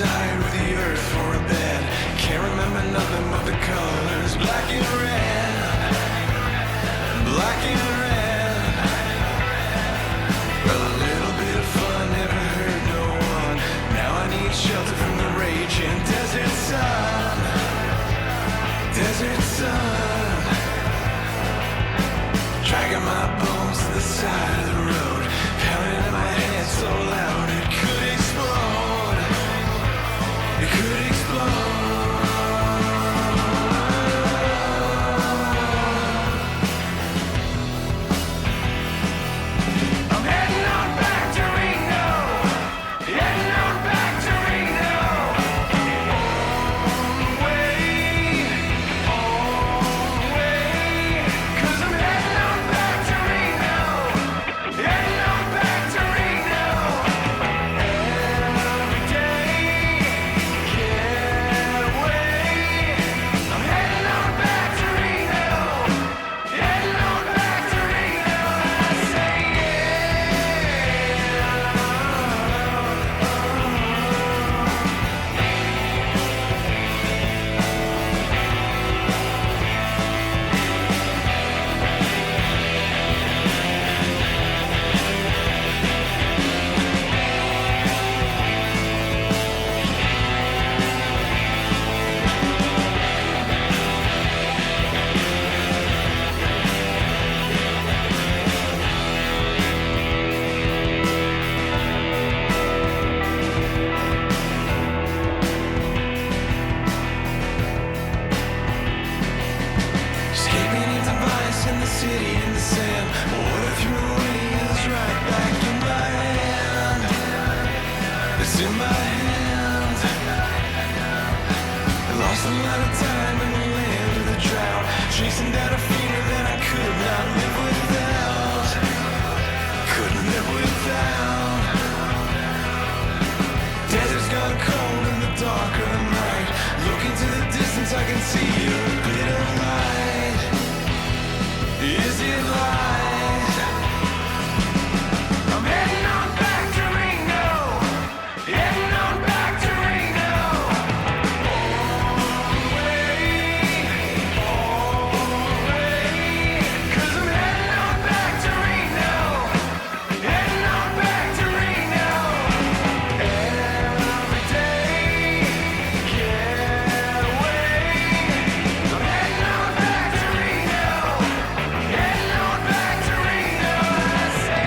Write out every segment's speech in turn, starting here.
outside with the earth for a bed. Can't remember nothing but the colors, black and red, black and red. Well, a little bit of fun never hurt no one. Now I need shelter from the raging desert sun, desert sun. Dragging my bones to the side of the road, pounding in my head so loud it could explode. It could explode. I'm heading on back to Reno, heading on back to Reno. On way, 'cause I'm heading on back to Reno, heading on back to Reno. Every day, can't wait. I'm heading on back to Reno, heading on back to Reno. I say escaping into vice in the city in the sand. What I threw away is right back in my hand. It's in my hand. I lost a lot of time in the land of the drought, chasing down a fear that I could not live without. Couldn't live without. Desert's gone cold in the dark of the night. Look into the distance, I can see a bit of light. Is it light? I'm heading on back to Reno, heading on back to Reno. On way, 'cause I'm heading on back to Reno, heading on back to Reno. Every day, can't wait. I'm heading on back to Reno, heading on back to Reno. I say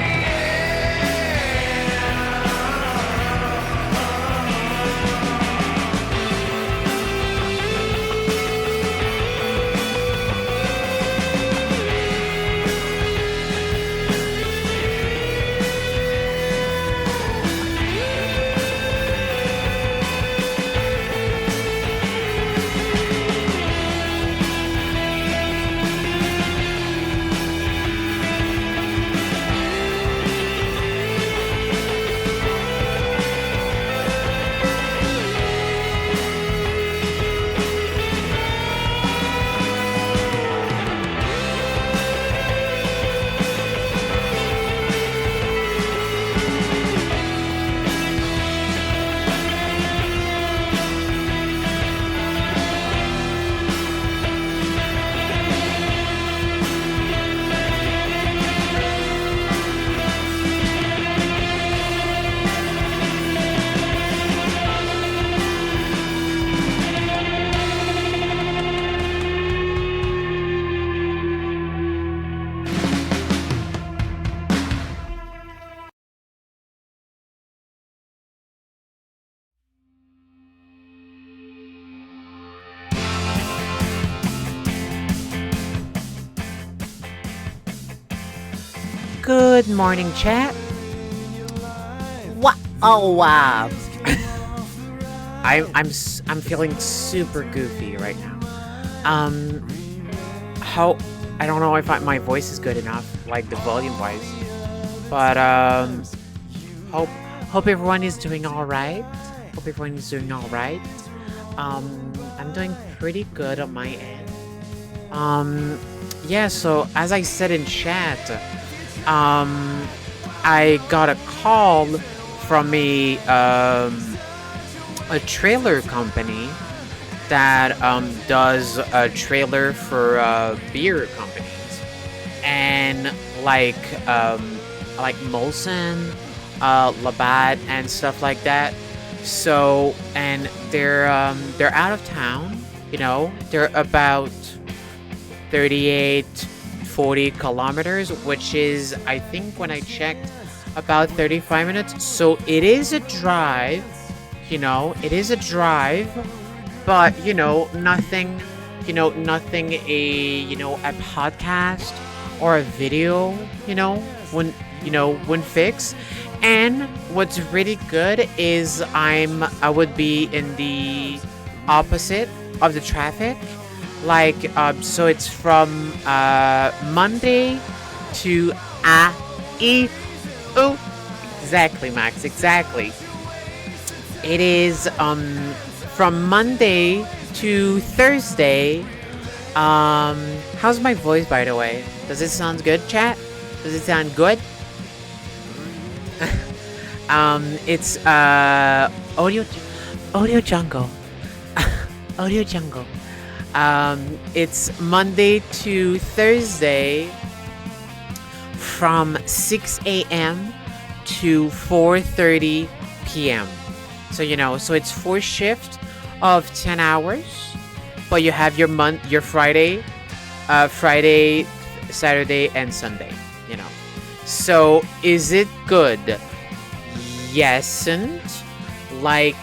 Good morning, chat. What? Oh wow! I'm feeling super goofy right now. How I don't know if my voice is good enough, like the volume wise, but hope everyone is doing all right. Hope everyone is doing all right. I'm doing pretty good on my end. Yeah. So as I said in chat, I got a call from a trailer company that does a trailer for beer companies, and like Molson, Labatt, and stuff like that. So, and they're out of town. You know, they're about 38, 40 kilometers, which is, I think, when I checked, about 35 minutes. So it is a drive. You know, it is a drive, but nothing a podcast or a video, when fix. And what's really good is I would be in the opposite of the traffic. Like, so it's from Monday to e oh, exactly, Max, exactly. It is from Monday to Thursday. How's my voice, by the way? Does it sound good, chat? Does it sound good? It's Audio Jungle. Audio Jungle. It's Monday to Thursday from 6 a.m. to 4:30 p.m. So it's 4 shifts of 10 hours, but you have your Friday, Saturday, and Sunday. So is it good? Yes, and like,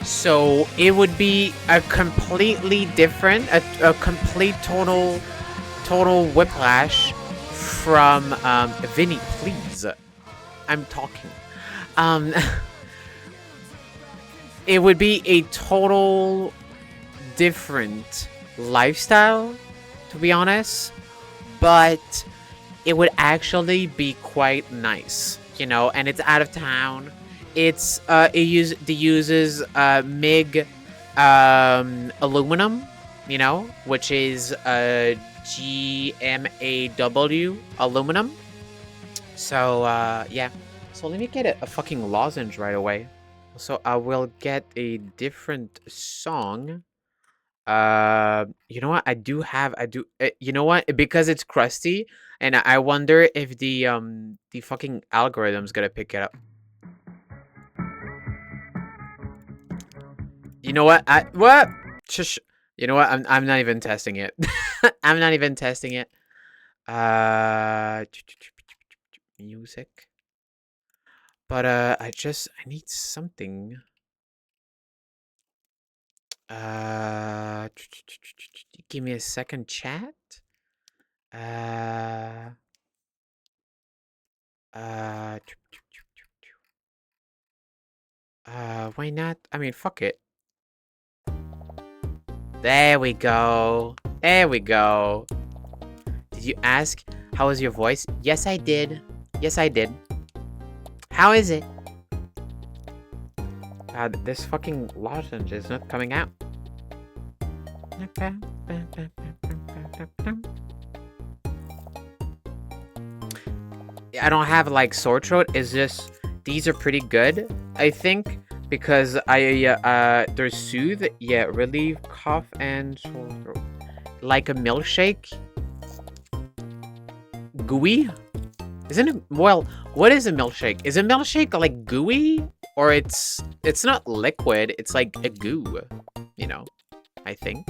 so it would be a completely different, a complete total whiplash from Vinny. Please, I'm talking. Um. It would be a total different lifestyle, to be honest, but it would actually be quite nice, and it's out of town. It uses MIG aluminum, which is GMAW aluminum. So yeah. So let me get a fucking lozenge right away. So I will get a different song. You know what? You know what? Because it's crusty, and I wonder if the fucking algorithm's gonna pick it up. You know what? What? Shush. You know what? I'm not even testing it. I'm not even testing it. Music. But I need something. Give me a second, chat. Uh, uh, why not? I mean, fuck it. There we go. There we go. Did you ask how was your voice? Yes, I did. Yes, I did. How is it? This fucking lozenge is not coming out. I don't have like sore throat. It's just these are pretty good, I think, because they're soothe, relieve cough and sore throat. Like a milkshake. Gooey? Isn't it? Well, what is a milkshake? Is a milkshake like gooey? Or it's not liquid, it's like a goo, I think.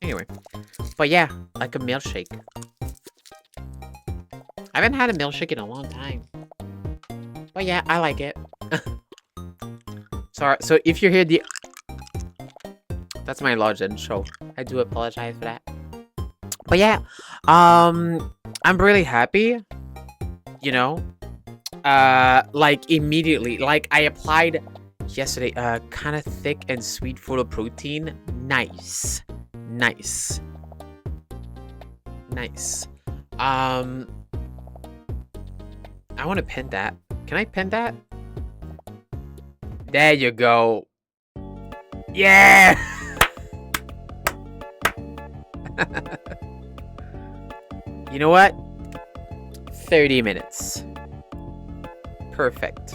Anyway, but yeah, like a milkshake. I haven't had a milkshake in a long time. But yeah, I like it. Sorry, so if you hear that's my lozenge, so I do apologize for that. But yeah, I'm really happy. Like immediately, like I applied yesterday, kind of thick and sweet, full of protein. Nice. I want to pin that. Can I pin that? There you go. Yeah. You know what? 30 minutes. Perfect.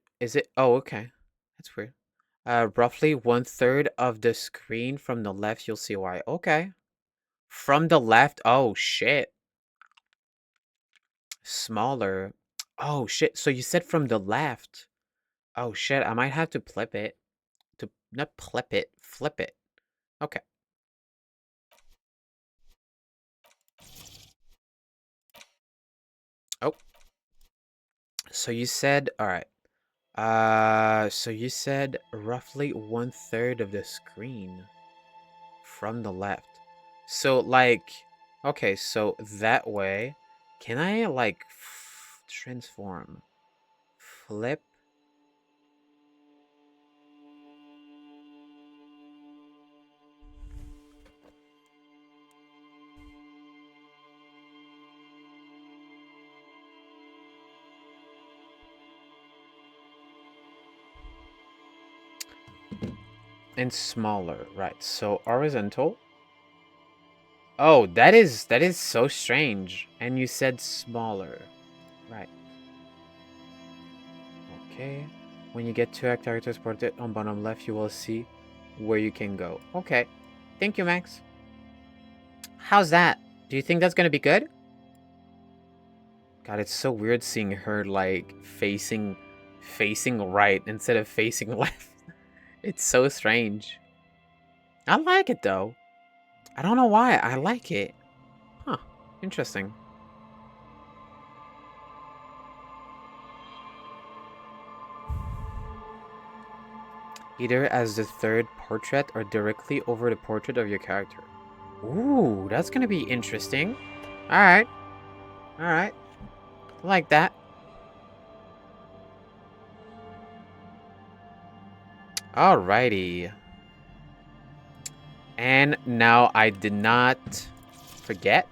Is it? Oh, okay. That's weird. Roughly 1/3 of the screen from the left, you'll see why. Okay. From the left? Oh, shit. Smaller. Oh, shit. So you said from the left. Oh, shit. I might have to flip it. Not flip it. Flip it. Okay. Oh. So you said, all right. So you said roughly 1/3 of the screen from the left. So like, okay, so that way, can I like transform, flip? And smaller, right? So horizontal. Oh, that is so strange. And you said smaller, right? Okay. When you get to a character portrait on bottom left, you will see where you can go. Okay. Thank you, Max. How's that? Do you think that's gonna be good? God, it's so weird seeing her like facing right instead of facing left. It's so strange. I like it though. I don't know why. I like it. Huh. Interesting. Either as the third portrait or directly over the portrait of your character. Ooh, that's gonna be interesting. Alright. Alright. I like that. Alrighty. And now I did not forget.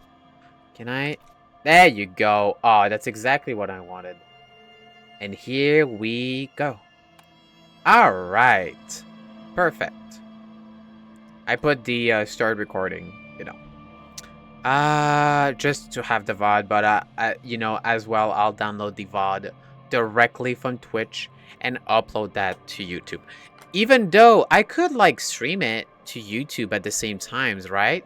Can I? There you go. Oh, that's exactly what I wanted. And here we go. Alright. Perfect. I put the start recording, you know. Just to have the VOD, but you know, as well, I'll download the VOD directly from Twitch and upload that to YouTube. Even though I could like stream it to YouTube at the same times, right?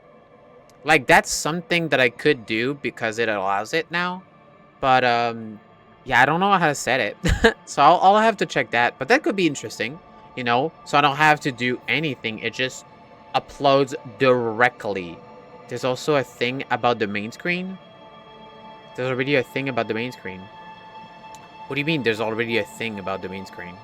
Like that's something that I could do because it allows it now. But yeah, I don't know how to set it, so I'll have to check that. But that could be interesting, you know. So I don't have to do anything; it just uploads directly. There's also a thing about the main screen. There's already a thing about the main screen. What do you mean? There's already a thing about the main screen?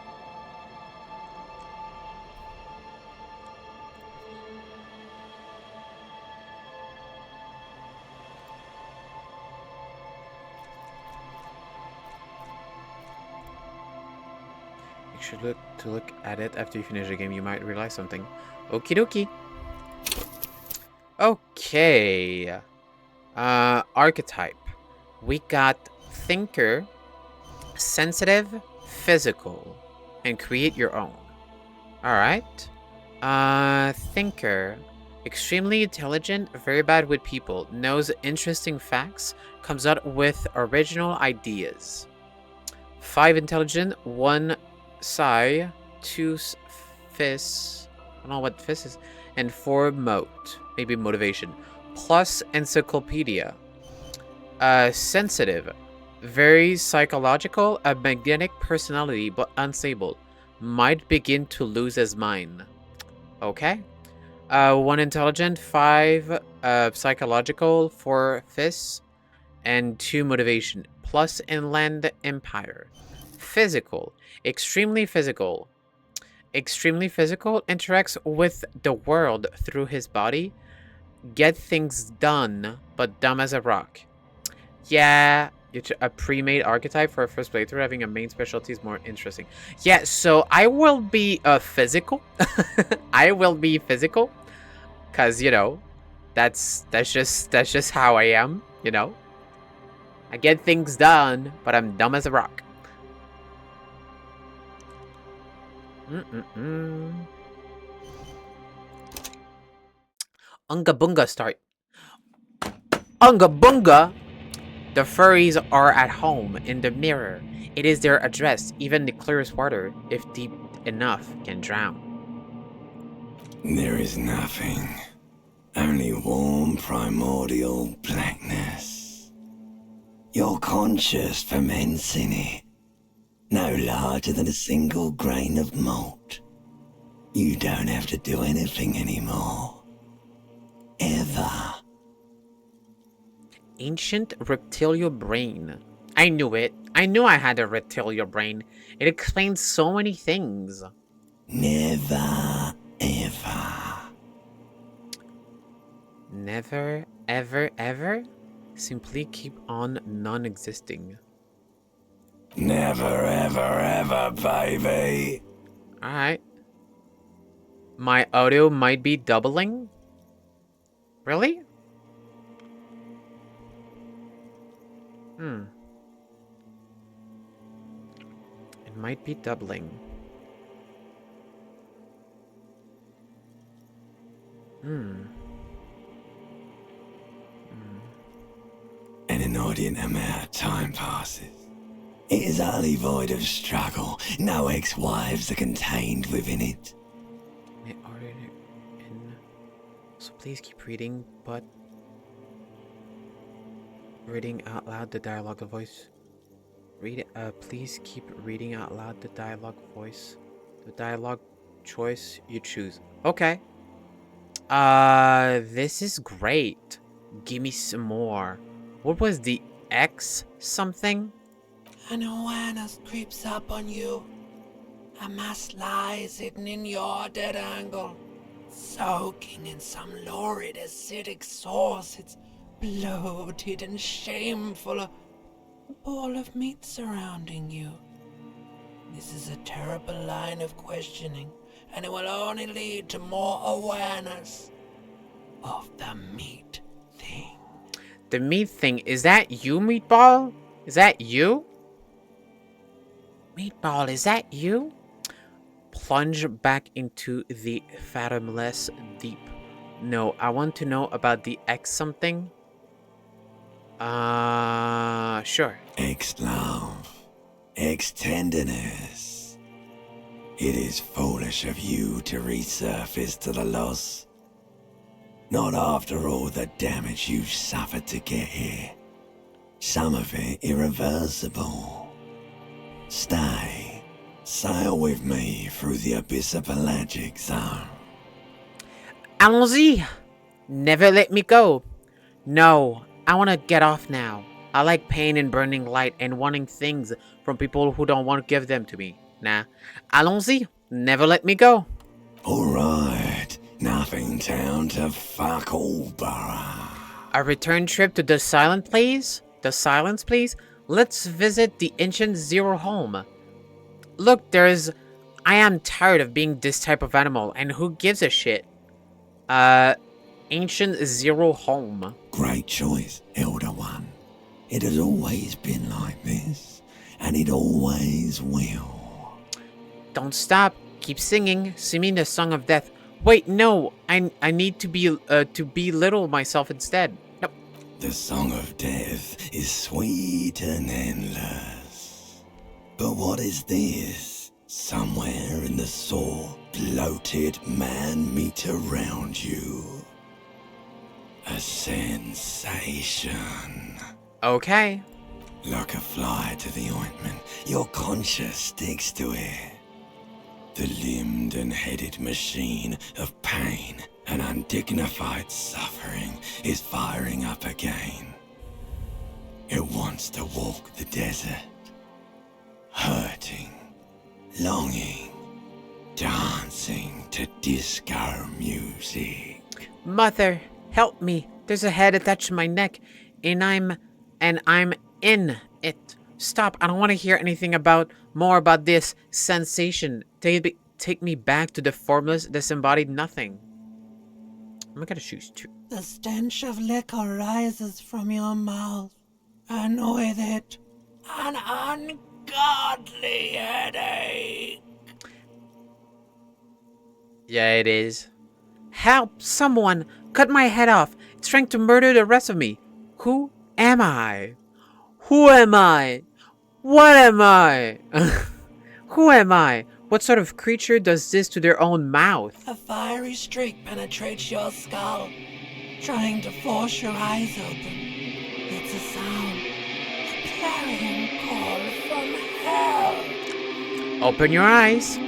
Make sure to look at it after you finish the game. You might realize something. Okie dokie. Okay. Archetype. We got thinker, sensitive, physical, and create your own. Alright. Thinker. Extremely intelligent, very bad with people, knows interesting facts, comes out with original ideas. 5 intelligent, 1 psi, 2 fis. I don't know what fis is. And 4 mote. Maybe motivation. Plus encyclopedia. Sensitive. Very psychological, a magnetic personality, but unstable. Might begin to lose his mind. Okay. 1 intelligent, 5 psychological, 4 fists, and 2 motivation. Plus inland empire. Physical. Extremely physical. Extremely physical, interacts with the world through his body. Get things done, but dumb as a rock. Yeah, a pre-made archetype for a first playthrough. Having a main specialty is more interesting. Yeah, so I will be physical. I will be physical, cause you know, that's just how I am. You know, I get things done, but I'm dumb as a rock. Unga bunga start. Unga bunga. The furries are at home in the mirror. It is their address. Even the clearest water, if deep enough, can drown. There is nothing. Only warm primordial blackness. Your conscious ferments in it. No larger than a single grain of malt. You don't have to do anything anymore. Ever. Ancient reptilian brain. I knew it. I knew I had a reptilian brain. It explains so many things. Never, ever. Never, ever, ever? Simply keep on non-existing. Never, ever, ever, baby. Alright. My audio might be doubling? Really? It might be doubling. An inordinate amount of time passes. It is utterly void of struggle. No ex-wives are contained within it. So please keep reading, but reading out loud the dialogue voice. Read it. Please keep reading out loud the dialogue voice. The dialogue choice you choose. Okay. This is great. Give me some more. What was the X something? An awareness creeps up on you. A mass lies hidden in your dead angle, soaking in some lurid acidic sauce. It's bloated and shameful, a ball of meat surrounding you. This is a terrible line of questioning, and it will only lead to more awareness of the meat thing. The meat thing. Is that you, Meatball? Is that you? Meatball, is that you? Plunge back into the fathomless deep. No, I want to know about the X something. Sure. Ex-love. Ex-tenderness. It is foolish of you to resurface to the loss. Not after all the damage you've suffered to get here. Some of it irreversible. Stay. Sail with me through the abyss of pelagic zone. Allons-y! Never let me go. No, I want to get off now. I like pain and burning light and wanting things from people who don't want to give them to me. Nah. Allons-y! Never let me go. Alright. Nothing down to fuck all, Borough. A return trip to the silent place? The silence, please? Let's visit the ancient Zero home. Look, I am tired of being this type of animal, and who gives a shit? Ancient Zero home. Great choice, Elder One. It has always been like this, and it always will. Don't stop. Keep singing. Sing me the song of death. Wait, no. I need to belittle myself instead. Nope. The song of death is sweet and endless. But what is this? Somewhere in the sore, bloated man meet around you. A sensation. Okay. Like a fly to the ointment, your conscience sticks to it. The limbed and headed machine of pain and undignified suffering is firing up again. It wants to walk the desert, hurting, longing, dancing to disco music. Mother, help me. There's a head attached to my neck, and I'm in it. Stop. I don't want to hear anything more about this sensation. Take me back to the formless, disembodied nothing. I'm gonna choose two. The stench of liquor rises from your mouth, and with it, an ungodly headache. Yeah, it is. Help! Someone! Cut my head off! It's trying to murder the rest of me. Who am I? Who am I? What am I? Who am I? What sort of creature does this to their own mouth? A fiery streak penetrates your skull, trying to force your eyes open. It's a sound, a clarion call from hell. Open your eyes.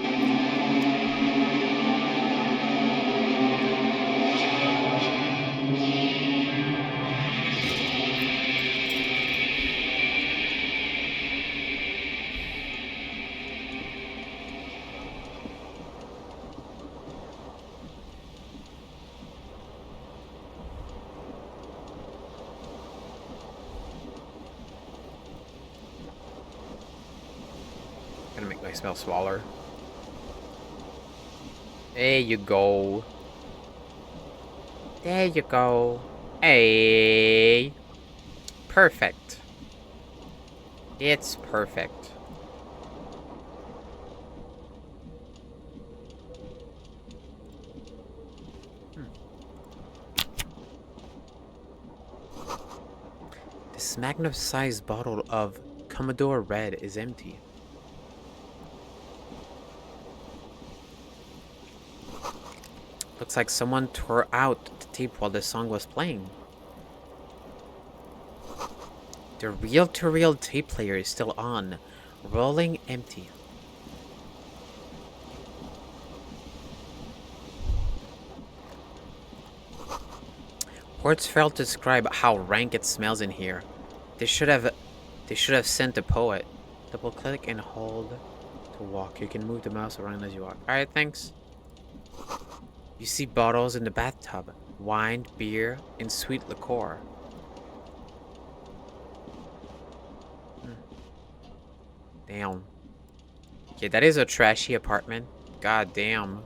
Gonna make my smell smaller. There you go. There you go. Hey. Perfect. It's perfect. This magnum-sized bottle of Commodore Red is empty. Looks like someone tore out the tape while the song was playing. The reel-to-reel tape player is still on, rolling empty. Words fail to describe how rank it smells in here. They should have sent a poet. Double click and hold to walk. You can move the mouse around as you walk. Alright, thanks. You see bottles in the bathtub. Wine, beer, and sweet liqueur. Damn. Okay, that is a trashy apartment. God damn.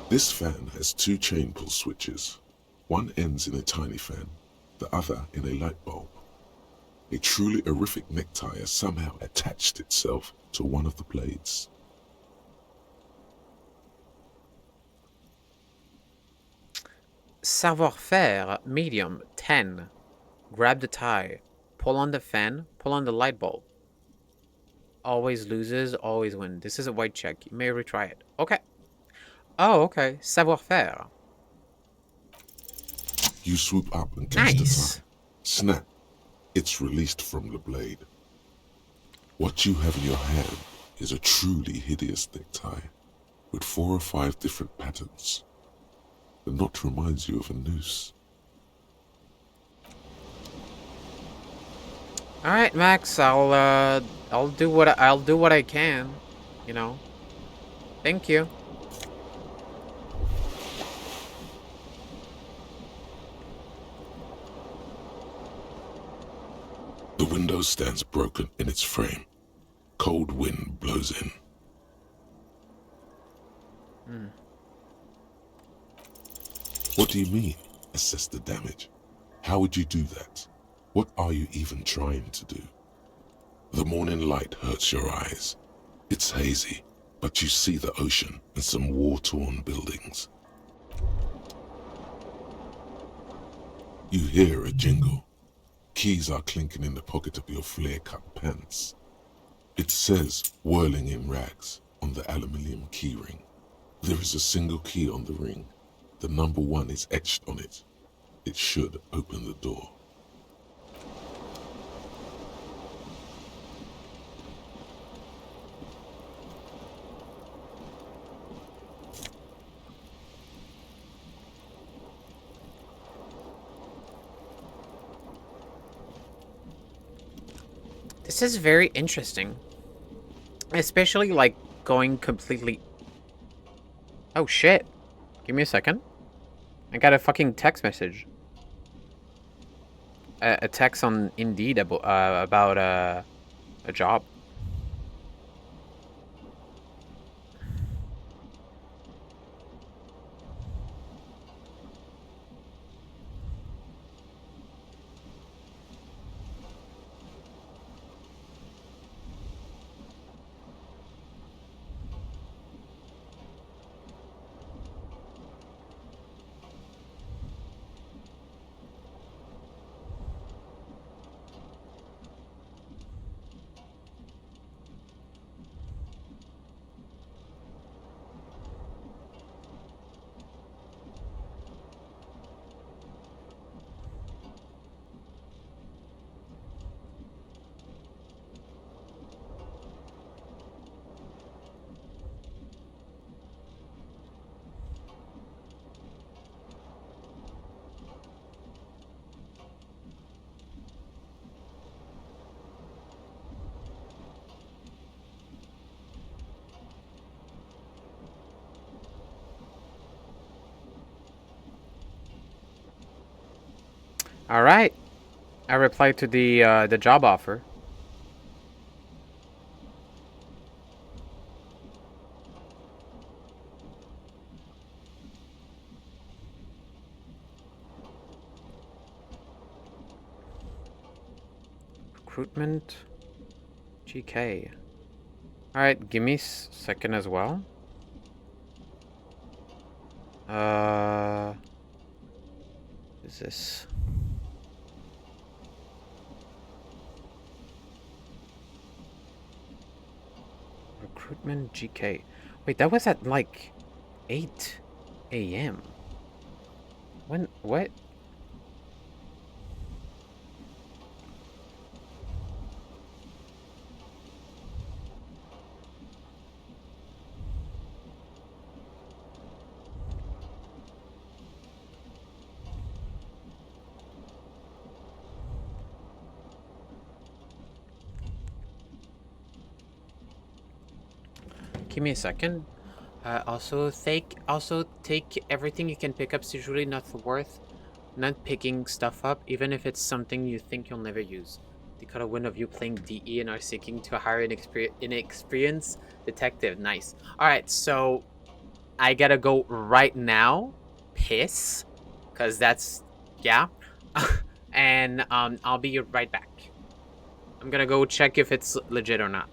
This fan has two chain pull switches. One ends in a tiny fan, the other in a light bulb. A truly horrific necktie has somehow attached itself to one of the blades. Savoir-faire, medium, 10. Grab the tie. Pull on the fan, pull on the light bulb. Always loses, always win. This is a white check. You may retry it. Okay. Oh, okay. Savoir-faire. You swoop up and catch Nice. the tie. Snap. It's released from the blade. What you have in your hand is a truly hideous necktie with 4 or 5 different patterns. The knot reminds you of a noose. All right, Max. I'll do what I can. You know. Thank you. The window stands broken in its frame. Cold wind blows in. What do you mean, assess the damage? How would you do that? What are you even trying to do? The morning light hurts your eyes. It's hazy, but you see the ocean and some war-torn buildings. You hear a jingle. Keys are clinking in the pocket of your flare-cut pants. It says, whirling in rags, on the aluminium key ring. There is a single key on the ring. The number 1 is etched on it. It should open the door. This is very interesting. Especially, like, going completely... Oh, shit. Give me a second. I got a fucking text message. A text on Indeed about a job. All right. I replied to the job offer. Recruitment. GK. All right, give me a second as well. What is this? Recruitment GK. Wait, that was at like 8 a.m. When? What? Give me a second. Also take everything you can pick up. It's usually not worth not picking stuff up, even if it's something you think you'll never use. They caught a wind of you playing DE and are seeking to hire an inexperienced detective. Nice. All right, so I gotta go right now. Piss, cause that's yeah, and I'll be right back. I'm gonna go check if it's legit or not.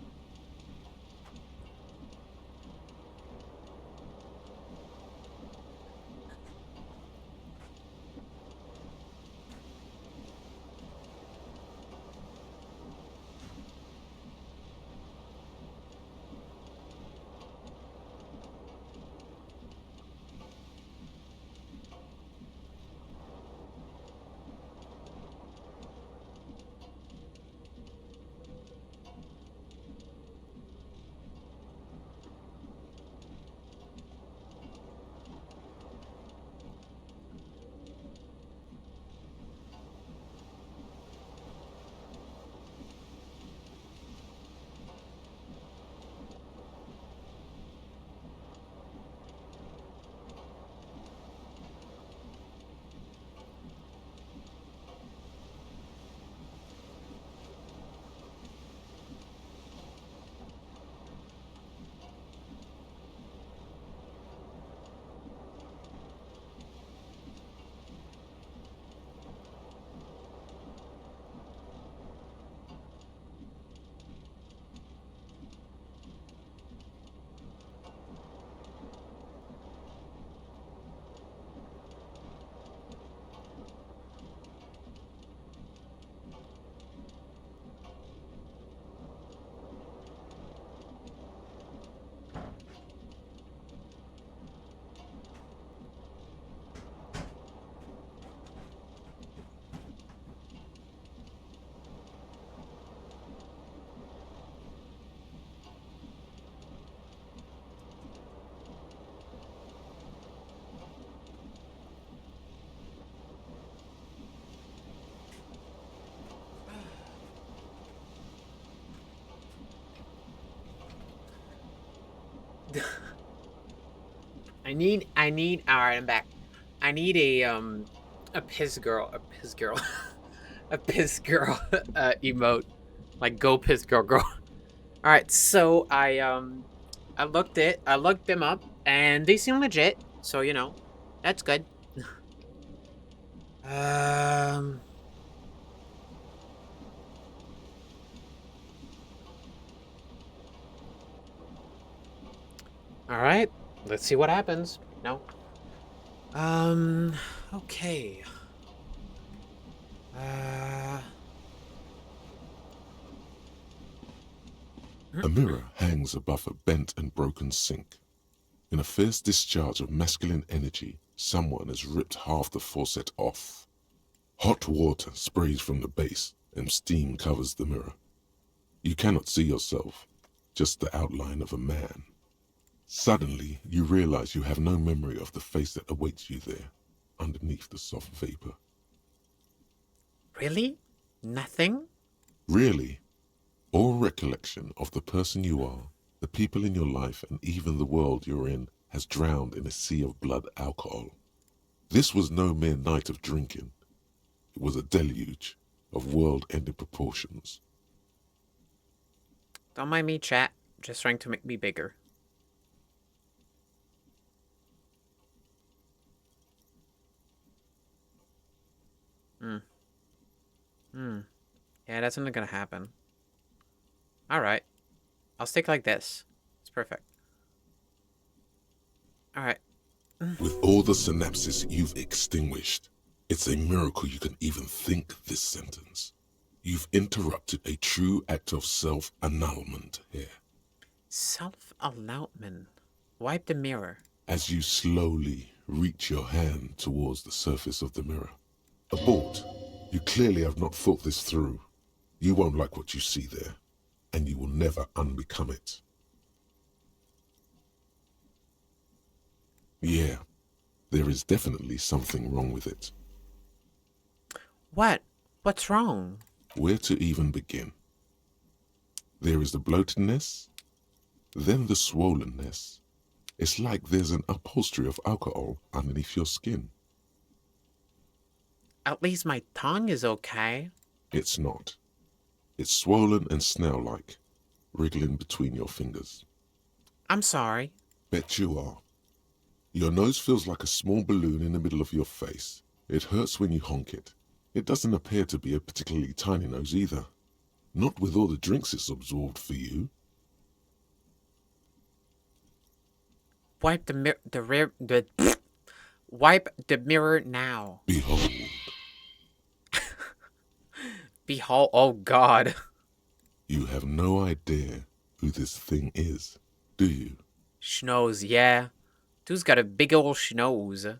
Alright, I'm back. I need a piss girl, a piss girl, emote. Like, go piss girl, girl. Alright, so I looked them up, and they seem legit, so, you know, that's good. um... Alright, let's see what happens. No. Okay. A mirror hangs above a bent and broken sink. In a fierce discharge of masculine energy, someone has ripped half the faucet off. Hot water sprays from the base, and steam covers the mirror. You cannot see yourself, just the outline of a man. Suddenly, you realize you have no memory of the face that awaits you there, underneath the soft vapor. Really? Nothing? Really, all recollection of the person you are, the people in your life, and even the world you're in has drowned in a sea of blood alcohol. This was no mere night of drinking. It was a deluge of world-ending proportions. Don't mind me, chat. Just trying to make me bigger. Yeah, that's not gonna happen. Alright. I'll stick like this. It's perfect. Alright. With all the synapses you've extinguished, it's a miracle you can even think this sentence. You've interrupted a true act of self-annulment here. Self-allowment. Wipe the mirror. As you slowly reach your hand towards the surface of the mirror. Abort. You clearly have not thought this through. You won't like what you see there, and you will never unbecome it. Yeah, there is definitely something wrong with it. What? What's wrong? Where to even begin? There is the bloatedness, then the swollenness. It's like there's an upholstery of alcohol underneath your skin. At least my tongue is okay. It's not. It's swollen and snail-like, wriggling between your fingers. I'm sorry. Bet you are. Your nose feels like a small balloon in the middle of your face. It hurts when you honk it. It doesn't appear to be a particularly tiny nose either. Not with all the drinks it's absorbed for you. Wipe the mirror. Wipe the mirror now. Behold. Behold. Oh God. You have no idea who this thing is, do you? Schnoz, yeah. Dude's got a big old schnoz.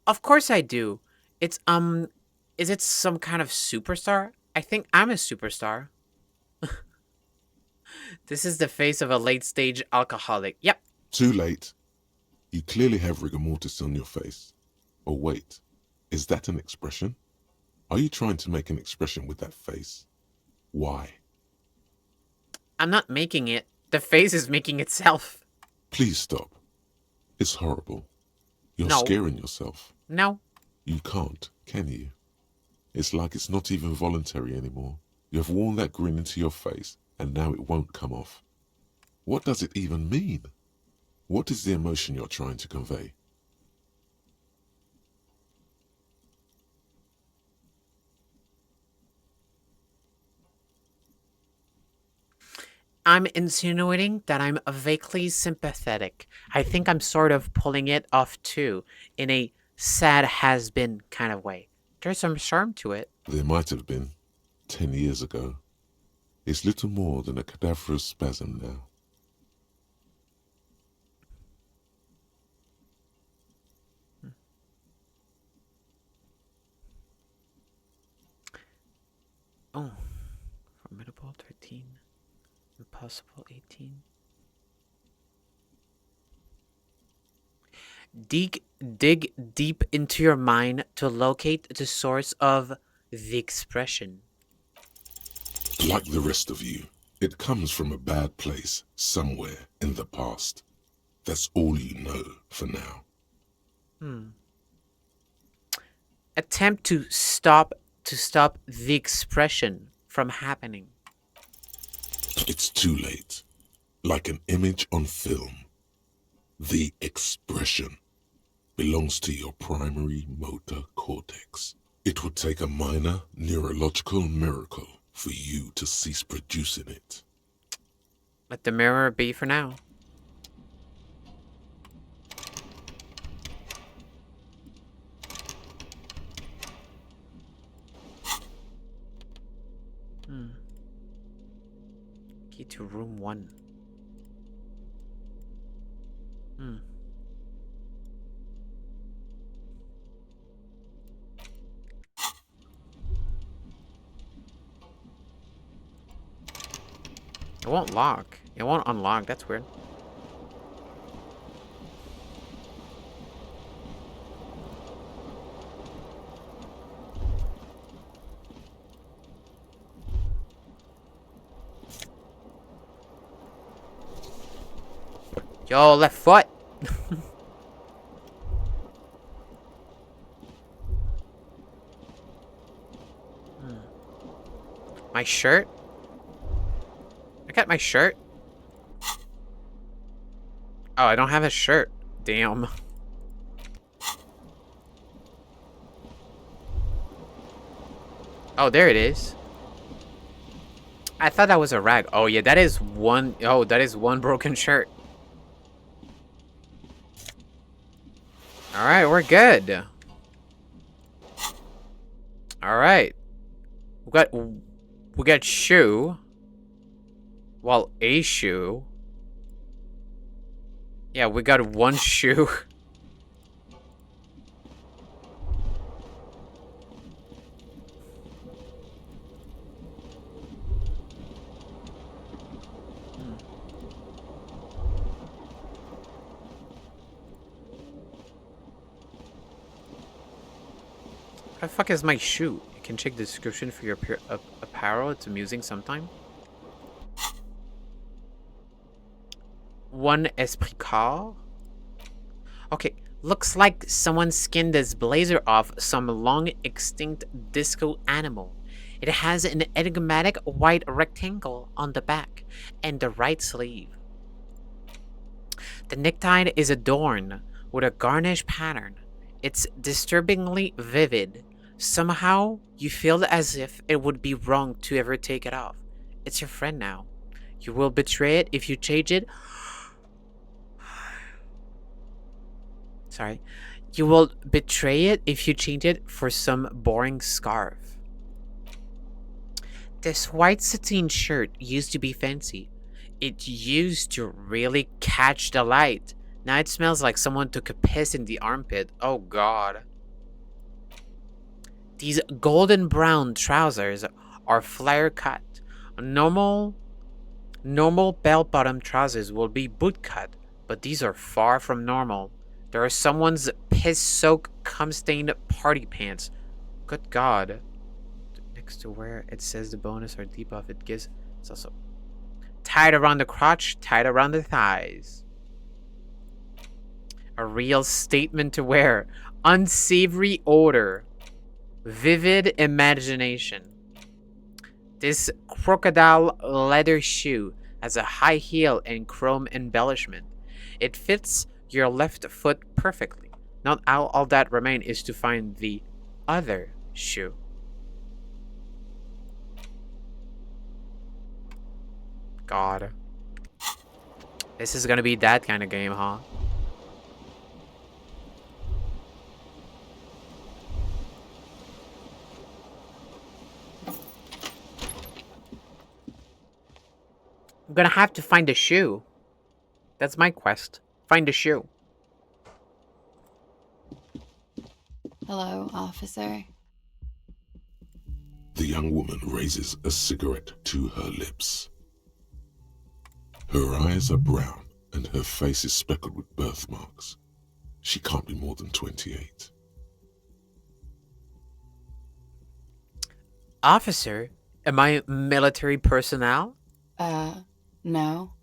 Of course I do. It's, is it some kind of superstar? I think I'm a superstar. This is the face of a late-stage alcoholic. Yep. Too late. You clearly have rigor mortis on your face. Oh wait, is that an expression? Are you trying to make an expression with that face? Why? I'm not making it. The face is making itself. Please stop. It's horrible. You're No. scaring yourself. No. You can't, can you? It's like it's not even voluntary anymore. You have worn that grin into your face, and now it won't come off. What does it even mean? What is the emotion you're trying to convey? I'm insinuating that I'm vaguely sympathetic. I think I'm sort of pulling it off too, in a sad has-been kind of way. There's some charm to it. There might have been, 10 years ago. It's little more than a cadaverous spasm now. Oh, formidable 13, impossible 18. Dig deep into your mind to locate the source of the expression. Like the rest of you, it comes from a bad place somewhere in the past. That's all you know for now. Attempt to stop the expression from happening. It's too late. Like an image on film. The expression belongs to your primary motor cortex. It would take a minor neurological miracle for you to cease producing it. Let the mirror be for now. Key to room 1. It won't lock. It won't unlock. That's weird. Yo, left foot. My shirt? I got my shirt? Oh, I don't have a shirt. Damn. Oh, there it is. I thought that was a rag. Oh, yeah, that is one. Oh, that is one broken shirt. Alright, we're good. Alright. We got shoe. Well, a shoe. Yeah, we got one shoe. What the fuck is my shoe? You can check the description for your apparel. It's amusing sometime. One esprit car. Okay, looks like someone skinned this blazer off some long extinct disco animal. It has an enigmatic white rectangle on the back and the right sleeve. The necktie is adorned with a garnish pattern. It's disturbingly vivid. Somehow, you feel as if it would be wrong to ever take it off. It's your friend now. You will betray it if you change it. Sorry. You will betray it if you change it for some boring scarf. This white sateen shirt used to be fancy. It used to really catch the light. Now it smells like someone took a piss in the armpit. Oh god. These golden brown trousers are flare cut. Normal bell-bottom trousers will be boot cut, but these are far from normal. There are someone's piss-soaked, cum-stained party pants. Good god. Next to where it says the bonus or debuff it gives, it's also tied around the crotch, tied around the thighs. A real statement to wear. Unsavory odor. Vivid imagination. This crocodile leather shoe has a high heel and chrome embellishment. It fits your left foot perfectly. Not all that remains is to find the other shoe. God. This is gonna be that kind of game, huh? I'm gonna have to find a shoe. That's my quest. Find a shoe. Hello, officer. The young woman raises a cigarette to her lips. Her eyes are brown and her face is speckled with birthmarks. She can't be more than 28. Officer, am I military personnel? No.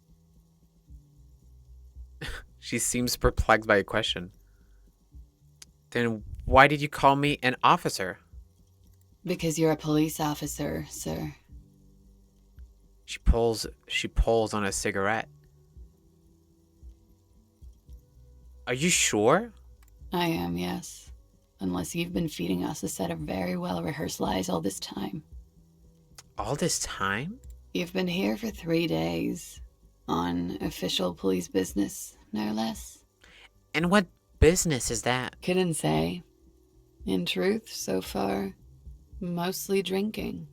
She seems perplexed by a question. Then why did you call me an officer? Because you're a police officer, sir. She pulls on a cigarette. Are you sure? I am, yes. Unless you've been feeding us a set of very well-rehearsed lies all this time. All this time? You've been here for 3 days. On official police business, no less. And what business is that? Couldn't say. In truth, so far, mostly drinking.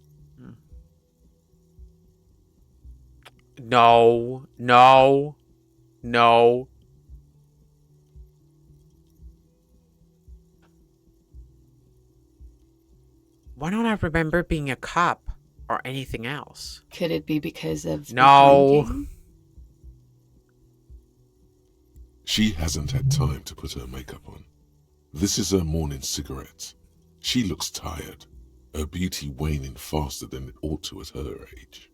No. Why don't I remember being a cop or anything else? Could it be because of the No. drinking? She hasn't had time to put her makeup on. This is her morning cigarette. She looks tired, her beauty waning faster than it ought to at her age.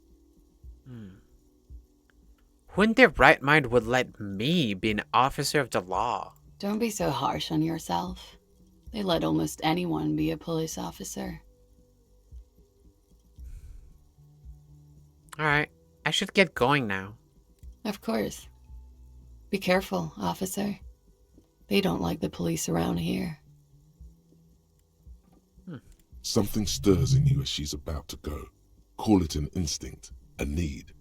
Who in their right mind would let me be an officer of the law? Don't be so harsh on yourself. They let almost anyone be a police officer. Alright, I should get going now. Of course. Be careful, officer. They don't like the police around here. Something stirs in you as she's about to go. Call it an instinct, a need.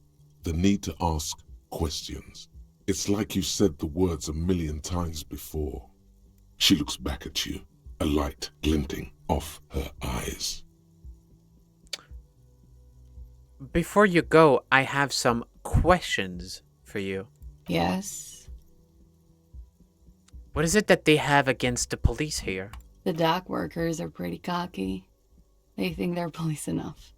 The need to ask questions. It's like you said the words a million times before. She looks back at you, a light glinting off her eyes. Before you go, I have some questions for you. Yes? What is it that they have against the police here? The dock workers are pretty cocky. They think they're police enough.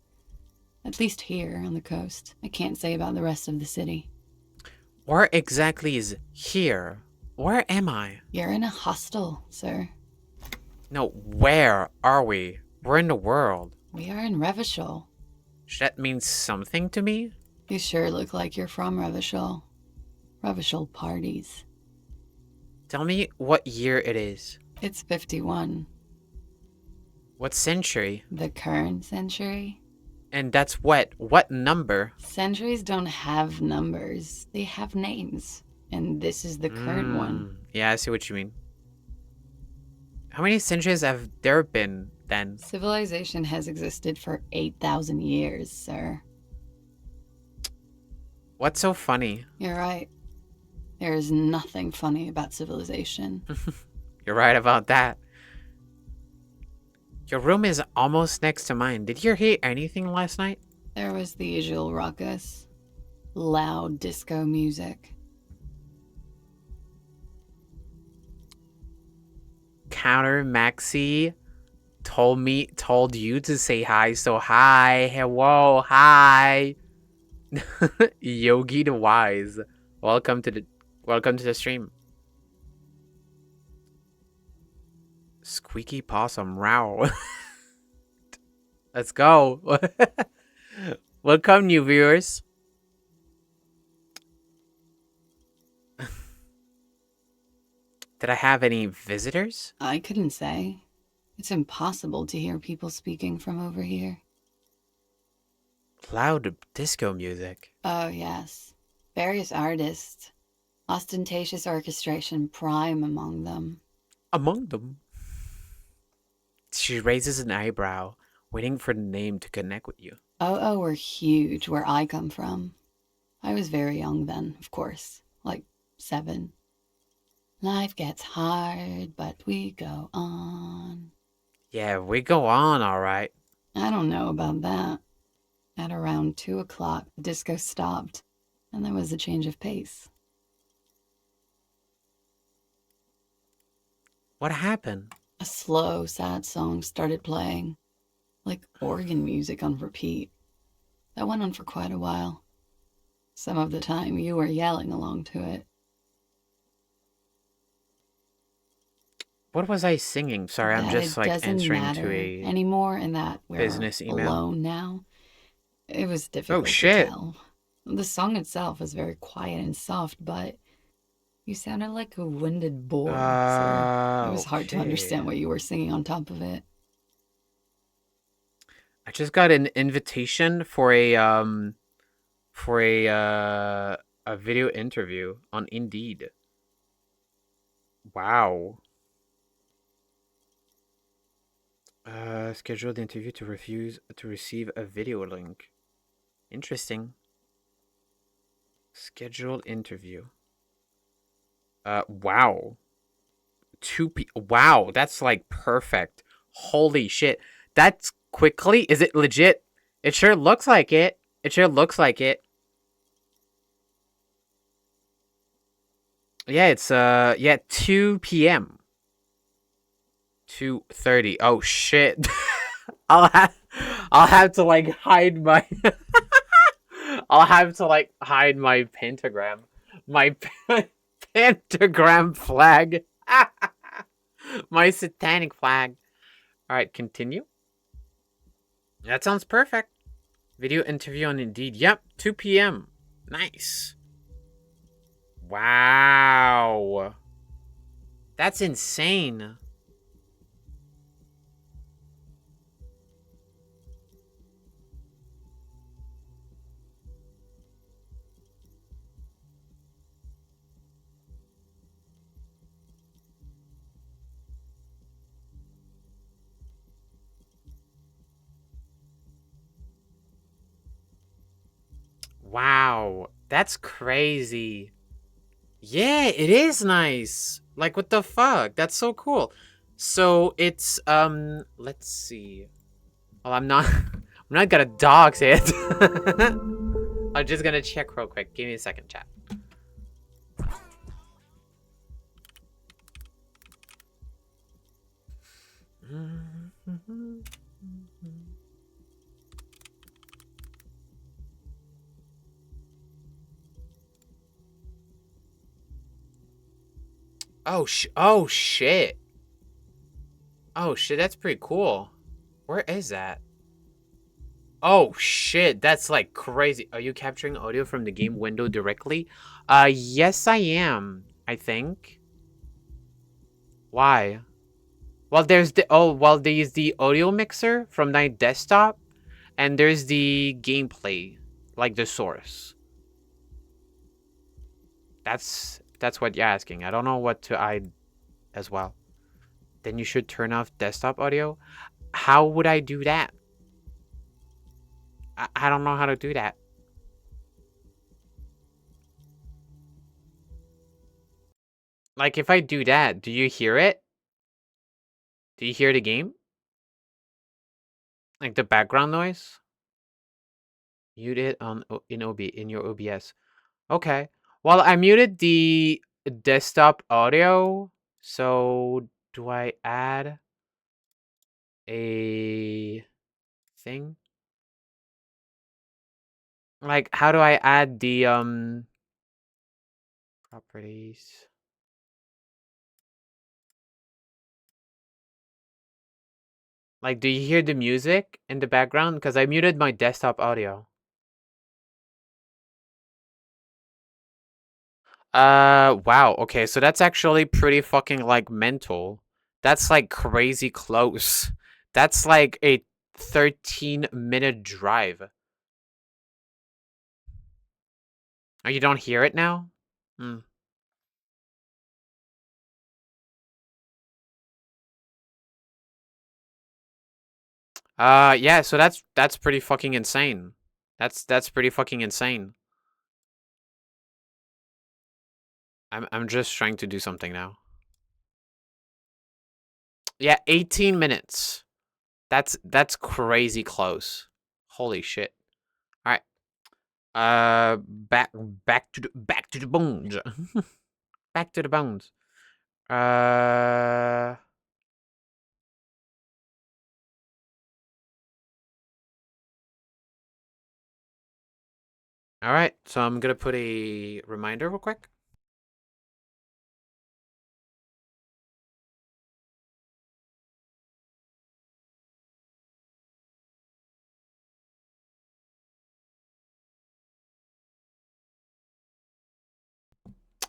At least here on the coast. I can't say about the rest of the city. Where exactly is here? Where am I? You're in a hostel, sir. No, where are we? We're in the world. We are in Revachol. Should that mean something to me? You sure look like you're from Revachol. Revachol parties. Tell me what year it is. It's 51. What century? The current century? And that's what number? Centuries don't have numbers. They have names. And this is the current one. Yeah, I see what you mean. How many centuries have there been then? Civilization has existed for 8,000 years, sir. What's so funny? You're right. There is nothing funny about civilization. You're right about that. Your room is almost next to mine. Did you hear anything last night? There was the usual ruckus. Loud disco music. Counter Maxi told you to say hi, so hi, hello, hi. Yogi the Wise. Welcome to the stream. Squeaky possum row. Let's go. Welcome, new viewers. Did I have any visitors? I couldn't say. It's impossible to hear people speaking from over here. Loud disco music. Oh, yes. Various artists. Ostentatious orchestration prime among them. Among them. She raises an eyebrow, waiting for the name to connect with you. Oh, were huge where I come from. I was very young then, of course. Like 7. Life gets hard, but we go on. Yeah, we go on, alright. I don't know about that. At around 2 o'clock, the disco stopped, and there was a change of pace. What happened? A slow, sad song started playing, like organ music on repeat. That went on for quite a while. Some of the time, you were yelling along to it. What was I singing? Sorry, I'm just like answering to a anymore, in that we're business email. alone now. It was difficult to tell. The song itself was very quiet and soft, but you sounded like a winded boar. So it was hard to understand what you were singing on top of it. I just got an invitation for a video interview on Indeed. Wow. Scheduled interview to receive a video link. Interesting. Scheduled interview. Wow. Wow, that's like perfect. Holy shit. That's quickly? Is it legit? It sure looks like it. It sure looks like it. Yeah, it's 2 p.m. 2:30. Oh shit. I'll have to like hide my I'll have to like hide my pentagram. My pentagram flag. My satanic flag. All right, continue. That sounds perfect. Video interview on Indeed. Yep, 2 p.m. Nice. Wow. That's insane. Wow, that's crazy. Yeah, it is nice. Like, what the fuck? That's so cool. So it's let's see. Well, I'm not I'm not gonna dox it. I'm just gonna check real quick. Give me a second, chat. Oh oh shit. Oh shit, that's pretty cool. Where is that? Oh shit, that's like crazy. Are you capturing audio from the game window directly? Yes I am, I think. Why? Well, there's the audio mixer from my desktop, and there's the gameplay, like the source. That's what you're asking. I don't know what to add as well. Then you should turn off desktop audio. How would I do that? I don't know how to do that. Like, if I do that, do you hear it? Do you hear the game? Like the background noise? Mute it on in your OBS. Okay. Well, I muted the desktop audio. So do I add a thing? Like, how do I add the properties? Like, do you hear the music in the background? Because I muted my desktop audio. Wow. Okay, so that's actually pretty fucking, like, mental. That's, like, crazy close. That's, like, a 13-minute drive. Oh, you don't hear it now? Hmm. Yeah, so that's pretty fucking insane. That's pretty fucking insane. I'm just trying to do something now. Yeah, 18 minutes. That's crazy close. Holy shit. All right. Back to the bones. Back to the bones. Uh All right. So I'm going to put a reminder real quick.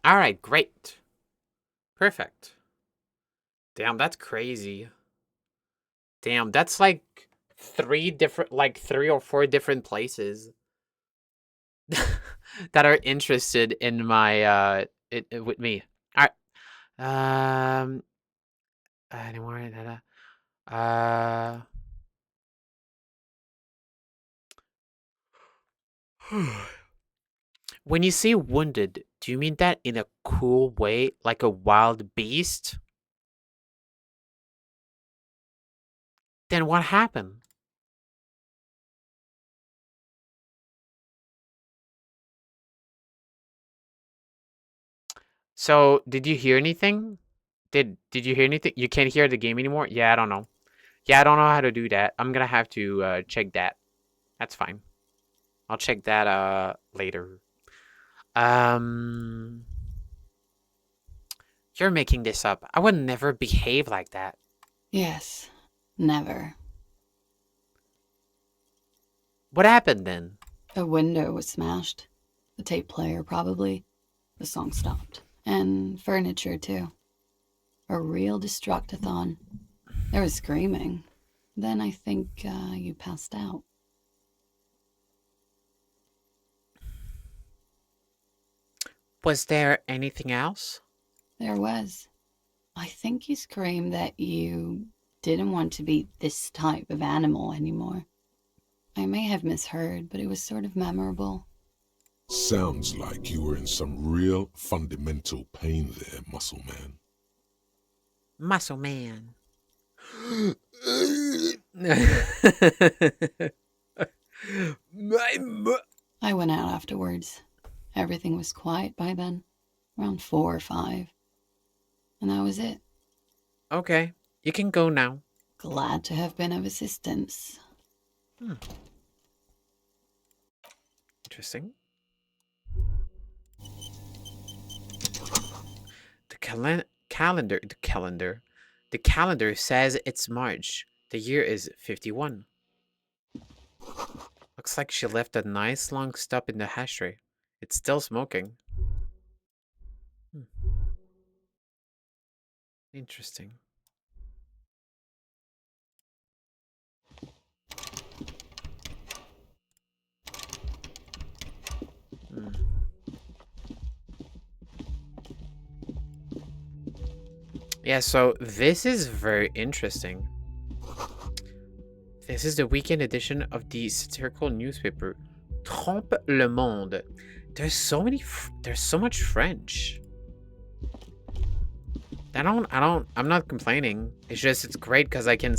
All right, great. Perfect. Damn, that's crazy. Damn, that's like three or four different places that are interested in my with me. All right. Anymore. Uh. When you say wounded, do you mean that in a cool way, like a wild beast? Then what happened? So, did you hear anything? Did you hear anything? You can't hear the game anymore? Yeah, I don't know. Yeah, I don't know how to do that. I'm gonna have to check that. That's fine. I'll check that later. Um You're making this up. I would never behave like that. Yes, never. What happened then? A window was smashed. The tape player, probably. The song stopped. And furniture, too. A real destructathon. There was screaming. Then I think you passed out. Was there anything else? There was. I think you screamed that you didn't want to be this type of animal anymore. I may have misheard, but it was sort of memorable. Sounds like you were in some real fundamental pain there, muscle man. Muscle man. I went out afterwards. Everything was quiet by then, around 4 or 5. And that was it. Okay, you can go now. Glad to have been of assistance. Interesting. The calendar says it's March. The year is 51. Looks like she left a nice long stub in the ashtray. It's still smoking. Interesting. Yeah, so this is very interesting. This is the weekend edition of the satirical newspaper Trompe le Monde. There's so much French. I'm not complaining. It's just, it's great because I can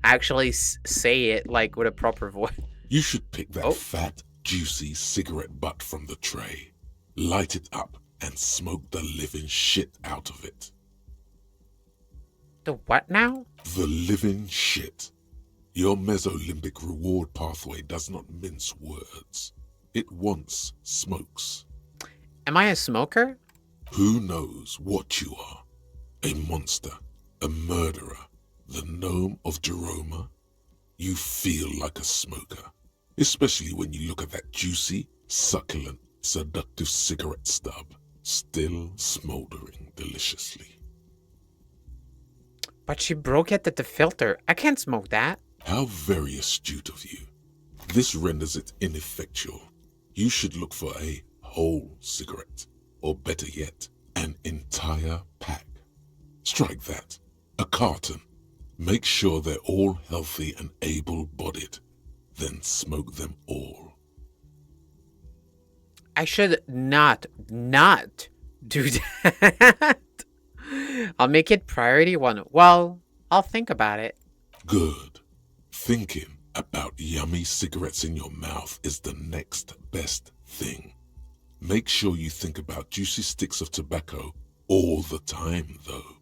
actually say it like with a proper voice. You should pick that fat, juicy cigarette butt from the tray, light it up, and smoke the living shit out of it. The what now? The living shit. Your mesolimbic reward pathway does not mince words. It wants smokes. Am I a smoker? Who knows what you are? A monster, a murderer, the gnome of Jeroma? You feel like a smoker, especially when you look at that juicy, succulent, seductive cigarette stub, still smoldering deliciously. But she broke it at the filter. I can't smoke that. How very astute of you. This renders it ineffectual. You should look for a whole cigarette, or better yet, an entire pack. Strike that. A carton. Make sure they're all healthy and able-bodied. Then smoke them all. I should not do that. I'll make it priority 1. Well, I'll think about it. Good. Thinking about yummy cigarettes in your mouth is the next best thing. Make sure you think about juicy sticks of tobacco all the time, though.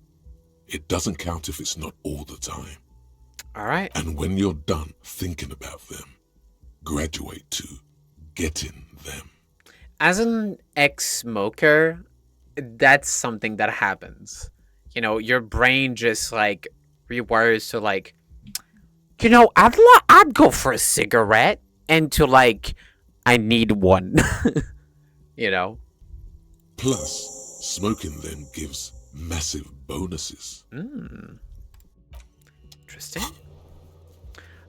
It doesn't count if it's not all the time. All right. And when you're done thinking about them, graduate to getting them. As an ex-smoker, that's something that happens. You know, your brain just like rewires to like, you know, I'd go for a cigarette, and to like, I need one. You know. Plus, smoking them gives massive bonuses. Interesting.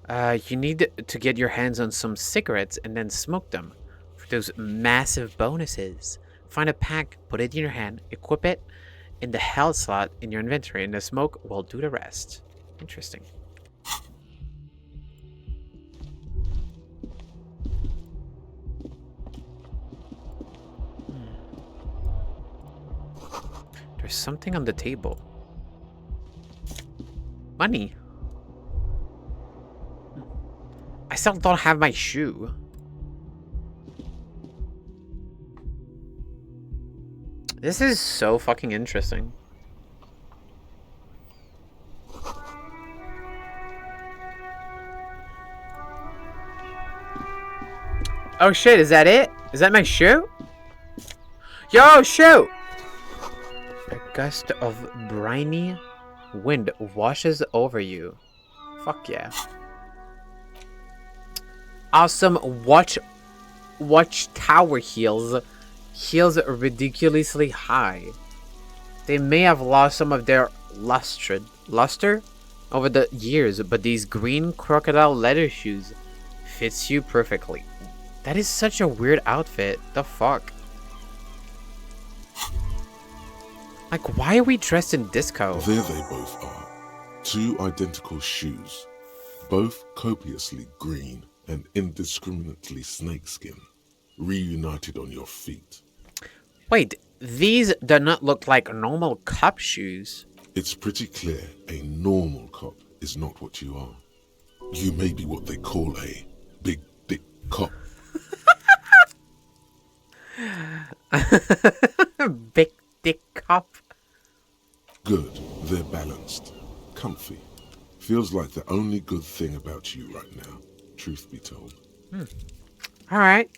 You need to get your hands on some cigarettes and then smoke them for those massive bonuses. Find a pack, put it in your hand, equip it in the hell slot in your inventory, and the smoke will do the rest. Interesting. There's something on the table. Money. I still don't have my shoe. This is so fucking interesting. Oh shit, is that it? Is that my shoe? Yo, shoe! A gust of briny wind washes over you. Fuck yeah. Awesome watchtower heels ridiculously high. They may have lost some of their luster over the years, but these green crocodile leather shoes fits you perfectly. That is such a weird outfit. The fuck? Like, why are we dressed in disco? There they both are. 2 identical shoes, both copiously green and indiscriminately snakeskin. reunited on your feet. Wait, these do not look like normal cop shoes. It's pretty clear a normal cop is not what you are. You may be what they call a big dick cop. Big dick cop. Good, they're balanced, comfy. Feels like the only good thing about you right now, truth be told. Alright.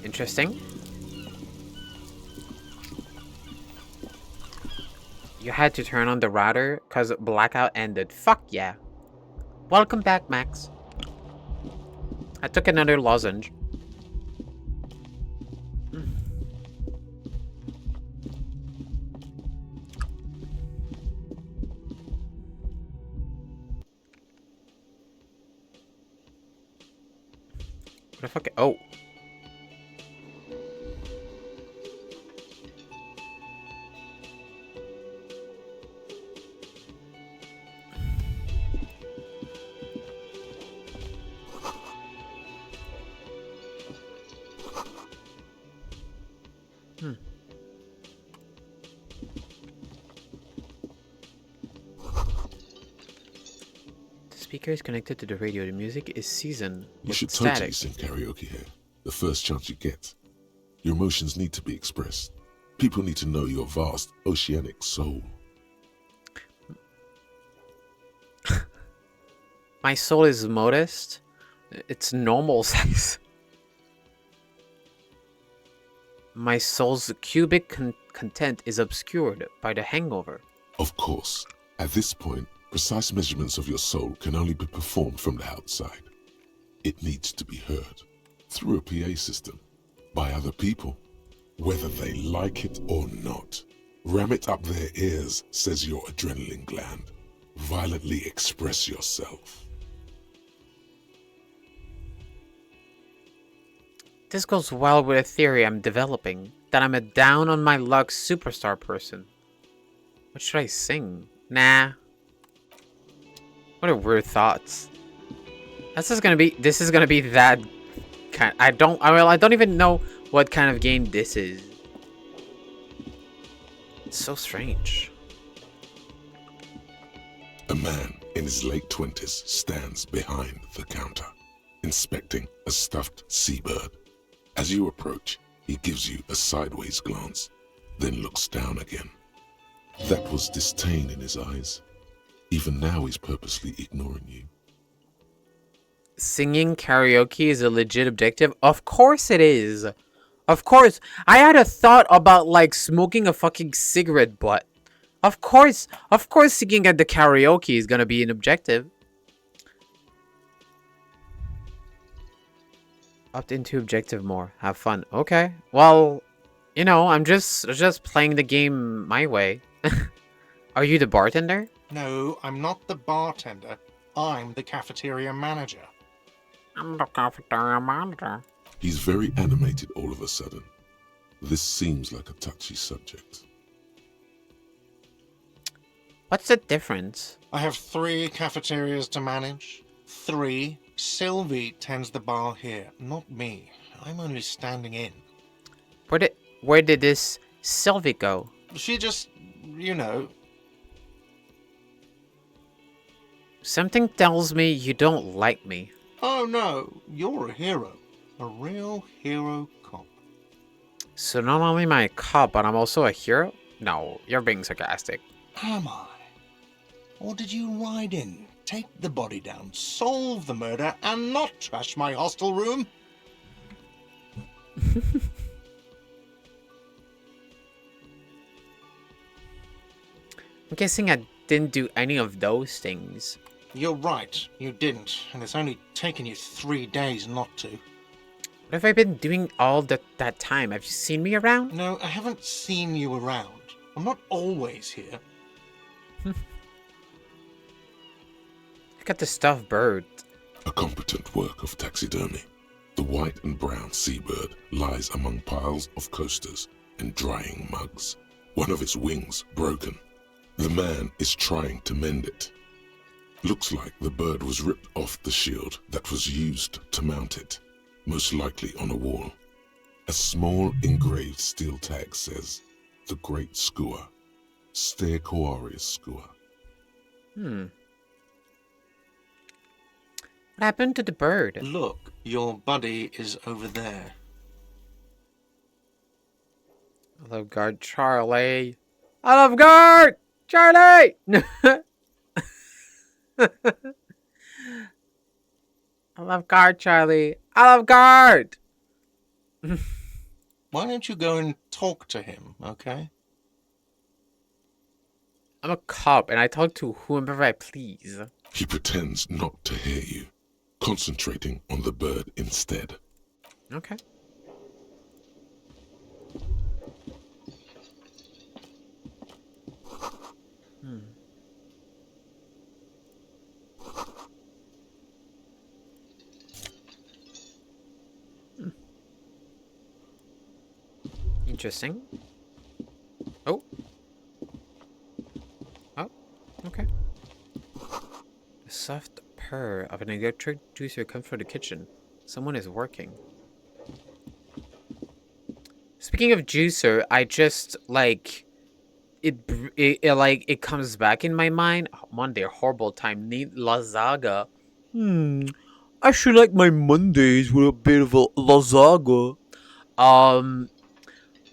Interesting. You had to turn on the router because blackout ended. Fuck yeah. Welcome back, Max. I took another lozenge. What the fuck? Oh. The speaker is connected to the radio. The music is seasoned You with should static. totally sing karaoke here, the first chance you get. Your emotions need to be expressed. People need to know your vast oceanic soul. My soul is modest. It's normal size. My soul's cubic content is obscured by the hangover. Of course, at this point, precise measurements of your soul can only be performed from the outside. It needs to be heard through a PA system by other people, whether they like it or not. Ram it up their ears, says your adrenaline gland. Violently express yourself. This goes well with a theory I'm developing, that I'm a down on my luck superstar person. What should I sing? Nah. What are weird thoughts? This is gonna be that kind. I don't even know what kind of game this is. It's so strange. A man in his late 20s stands behind the counter, inspecting a stuffed seabird. As you approach, he gives you a sideways glance, then looks down again. That was disdain in his eyes. Even now he's purposely ignoring you. Singing karaoke is a legit objective? Of course it is. Of course. I had a thought about like smoking a fucking cigarette butt. Of course singing at the karaoke is gonna be an objective. Opt into objective more. Have fun. Okay. Well, you know, I'm just playing the game my way. Are you the bartender? No, I'm not the bartender. I'm the cafeteria manager. I'm the cafeteria manager. He's very animated all of a sudden. This seems like a touchy subject. What's the difference? I have 3 cafeterias to manage. 3. Sylvie tends the bar here, not me. I'm only standing in. Where did this Sylvie go? She just, you know. Something tells me you don't like me. Oh no, you're a hero. A real hero cop. So not only am I a cop, but I'm also a hero? No, you're being sarcastic. Am I? Or did you ride in, take the body down, solve the murder, and not trash my hostel room? I'm guessing I didn't do any of those things. You're right, you didn't, and it's only taken you 3 days not to. What have I been doing all that time? Have you seen me around? No, I haven't seen you around. I'm not always here. Look at the stuffed bird. A competent work of taxidermy. The white and brown seabird lies among piles of coasters and drying mugs. One of its wings broken. The man is trying to mend it. Looks like the bird was ripped off the shield that was used to mount it. most likely on a wall. A small engraved steel tag says, "The Great Skua, Steaquarius Skua." What happened to the bird? Look, your buddy is over there. I love guard Charlie. I love guard Charlie. I love guard Charlie. I love guard. Why don't you go and talk to him, okay? I'm a cop and I talk to whomever I please. He pretends not to hear you, concentrating on the bird instead. Okay. Interesting. Oh. Oh, okay. The soft purr of an electric juicer comes from the kitchen. Someone is working. Speaking of juicer, I just like it comes back in my mind. Monday, horrible time. Need lasagna. I should like my Mondays with a bit of a lasagna.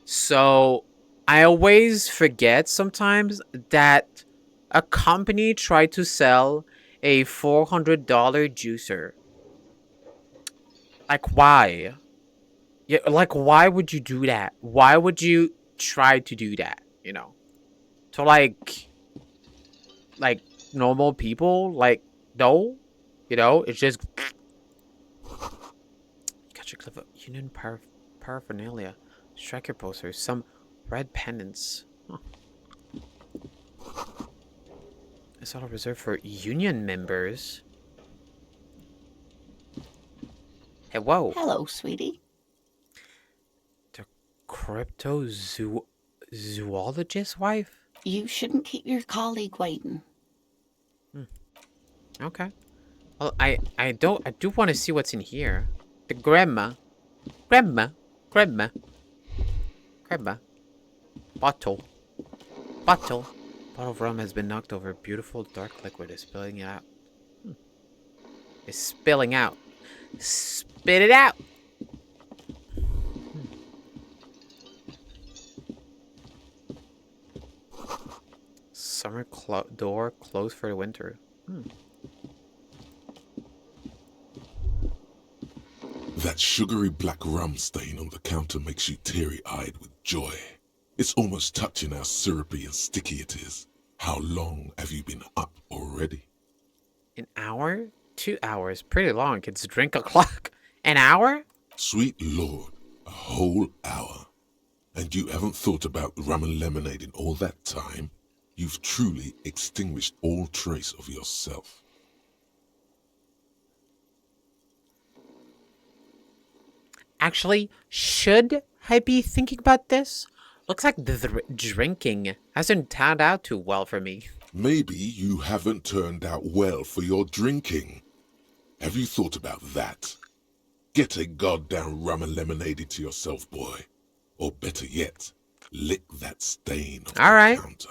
So I always forget sometimes that a company tried to sell a $400 juicer. Like, why? Yeah, like, why would you do that? Why would you try to do that? You know, to like normal people, like, no, you know, it's just catch a clip of Union paraphernalia, striker posters, some red pendants. Huh. It's all reserved for Union members. Hey, whoa. Hello, sweetie. The cryptozoologist wife? You shouldn't keep your colleague waiting. Okay. Well, I do want to see what's in here. The grandma. Bottle of rum has been knocked over. Beautiful dark liquid is spilling it out. It's spilling out. Spit it out. Summer door closed for the winter. That sugary black rum stain on the counter makes you teary-eyed with joy. It's almost touching how syrupy and sticky it is. How long have you been up already? An hour? 2 hours. Pretty long. It's drink o'clock. An hour? Sweet Lord, a whole hour. And you haven't thought about rum and lemonade in all that time? You've truly extinguished all trace of yourself. Actually, should I be thinking about this? Looks like the drinking hasn't turned out too well for me. Maybe you haven't turned out well for your drinking. Have you thought about that? Get a goddamn rum and lemonade to yourself, boy. Or better yet, lick that stain off the counter.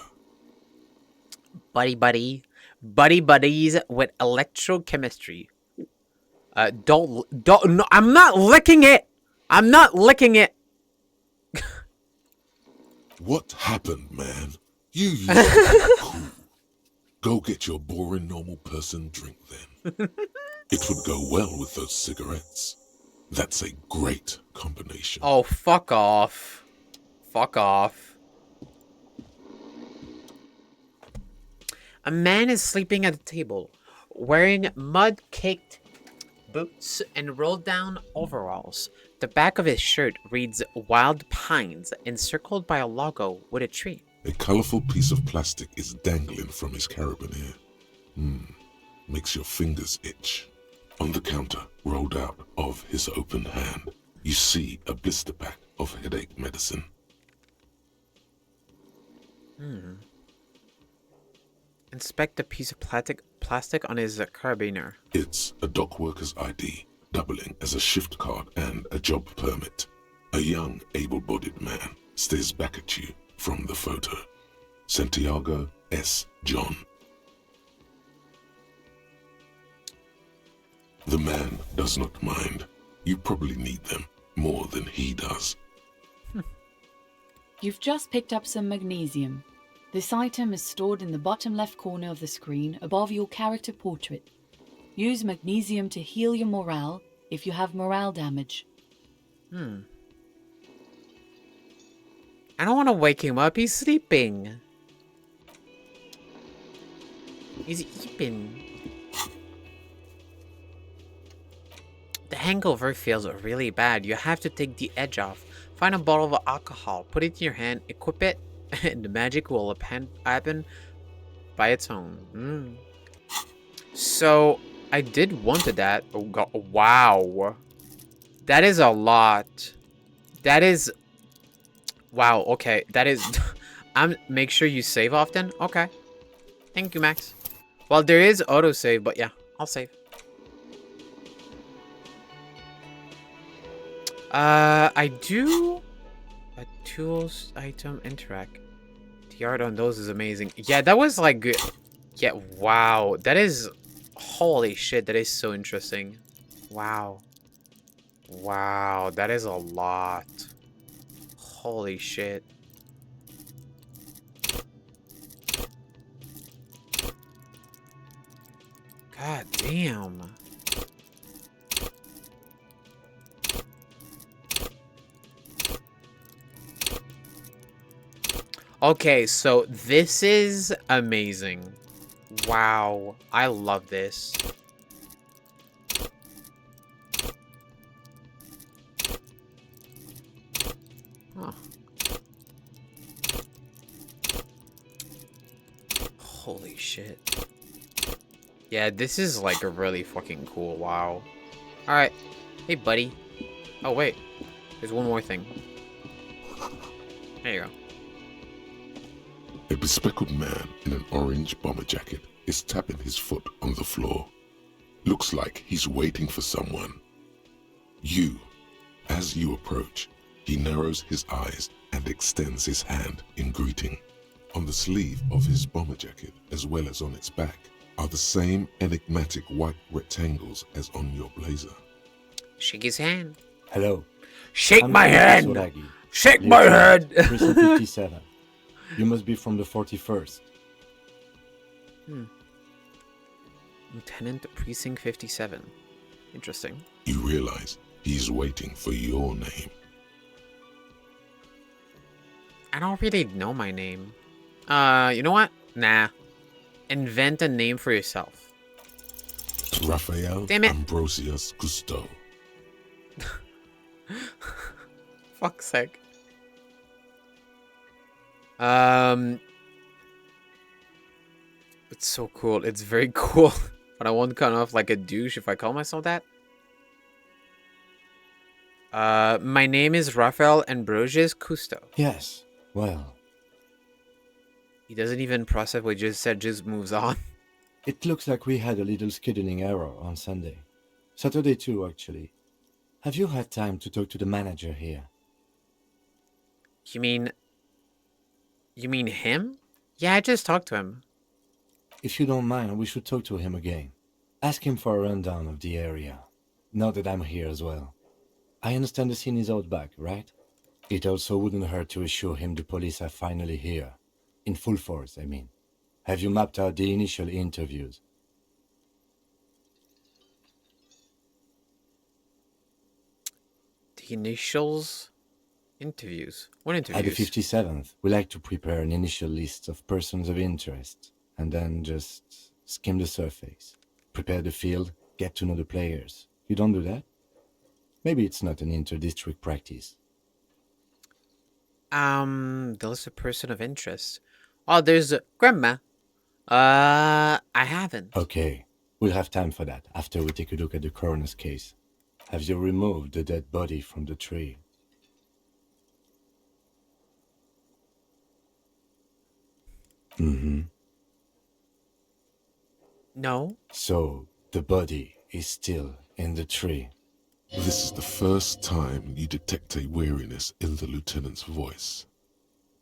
Buddies with electrochemistry. No, I'm not licking it. I'm not licking it. What happened, man? You used to be cool. Go get your boring normal person drink then. It would go well with those cigarettes. That's a great combination. Oh, fuck off. Fuck off. A man is sleeping at a table, wearing mud-caked boots and rolled-down overalls. The back of his shirt reads Wild Pines, encircled by a logo with a tree. A colorful piece of plastic is dangling from his carabiner. Makes your fingers itch. On the counter, rolled out of his open hand, you see a blister pack of headache medicine. Inspect the piece of plastic on his carabiner. It's a dock worker's ID, doubling as a shift card and a job permit. A young, able-bodied man stares back at you from the photo. Santiago S. John. The man does not mind. You probably need them more than he does. You've just picked up some magnesium. This item is stored in the bottom left corner of the screen above your character portrait. Use magnesium to heal your morale if you have morale damage. I don't want to wake him up. He's sleeping. He's eating. The hangover feels really bad. You have to take the edge off. Find a bottle of alcohol, put it in your hand, equip it, and the magic will happen by its own. So, I did wanted that. Oh god, wow. That is a lot. That is... Wow, okay. That is... Make sure you save often? Okay. Thank you, Max. Well, there is autosave, but yeah, I'll save. I do... A tools item interact. The art on those is amazing. Yeah, that was like good. Yeah, wow. That is... Holy shit, that is so interesting. Wow. Wow, that is a lot. Holy shit. God damn. Okay, so this is amazing. Wow, I love this. Huh. Holy shit. Yeah, this is like a really fucking cool. Wow. Alright. Hey, buddy. Oh, wait. There's one more thing. There you go. A bespectacled man in an orange bomber jacket is tapping his foot on the floor. Looks like he's waiting for someone. As you approach, he narrows his eyes and extends his hand in greeting. On the sleeve of his bomber jacket, as well as on its back, are the same enigmatic white rectangles as on your blazer. Shake his hand. Hello. Shake I'm my hand! Soragi, Shake my hand! Precinct 57. You must be from the 41st. Lieutenant Precinct 57. Interesting. You realize he's waiting for your name. I don't really know my name. You know what? Nah. Invent a name for yourself. Raphael Damn it. Ambrosius Cousteau. Fuck's sake. It's so cool. It's very cool. But I won't come off like a douche if I call myself that. My name is Raphael Ambrosius Cousteau. Yes, well. He doesn't even process what you just said, just moves on. It looks like we had a little scheduling error on Sunday. Saturday too, actually. Have you had time to talk to the manager here? You mean him? Yeah, I just talked to him. If you don't mind, we should talk to him again. Ask him for a rundown of the area. Now that I'm here as well. I understand the scene is out back, right? It also wouldn't hurt to assure him the police are finally here. In full force, I mean. Have you mapped out the initial interviews? The initials? Interviews? What interviews? At the 57th, we like to prepare an initial list of persons of interest, and then just skim the surface. Prepare the field, get to know the players. You don't do that? Maybe it's not an inter-district practice. The list of person of interest. Oh, there's Grandma. I haven't. Okay, we'll have time for that after we take a look at the coroner's case. Have you removed the dead body from the tree? No. So, the body is still in the tree. This is the first time you detect a weariness in the lieutenant's voice.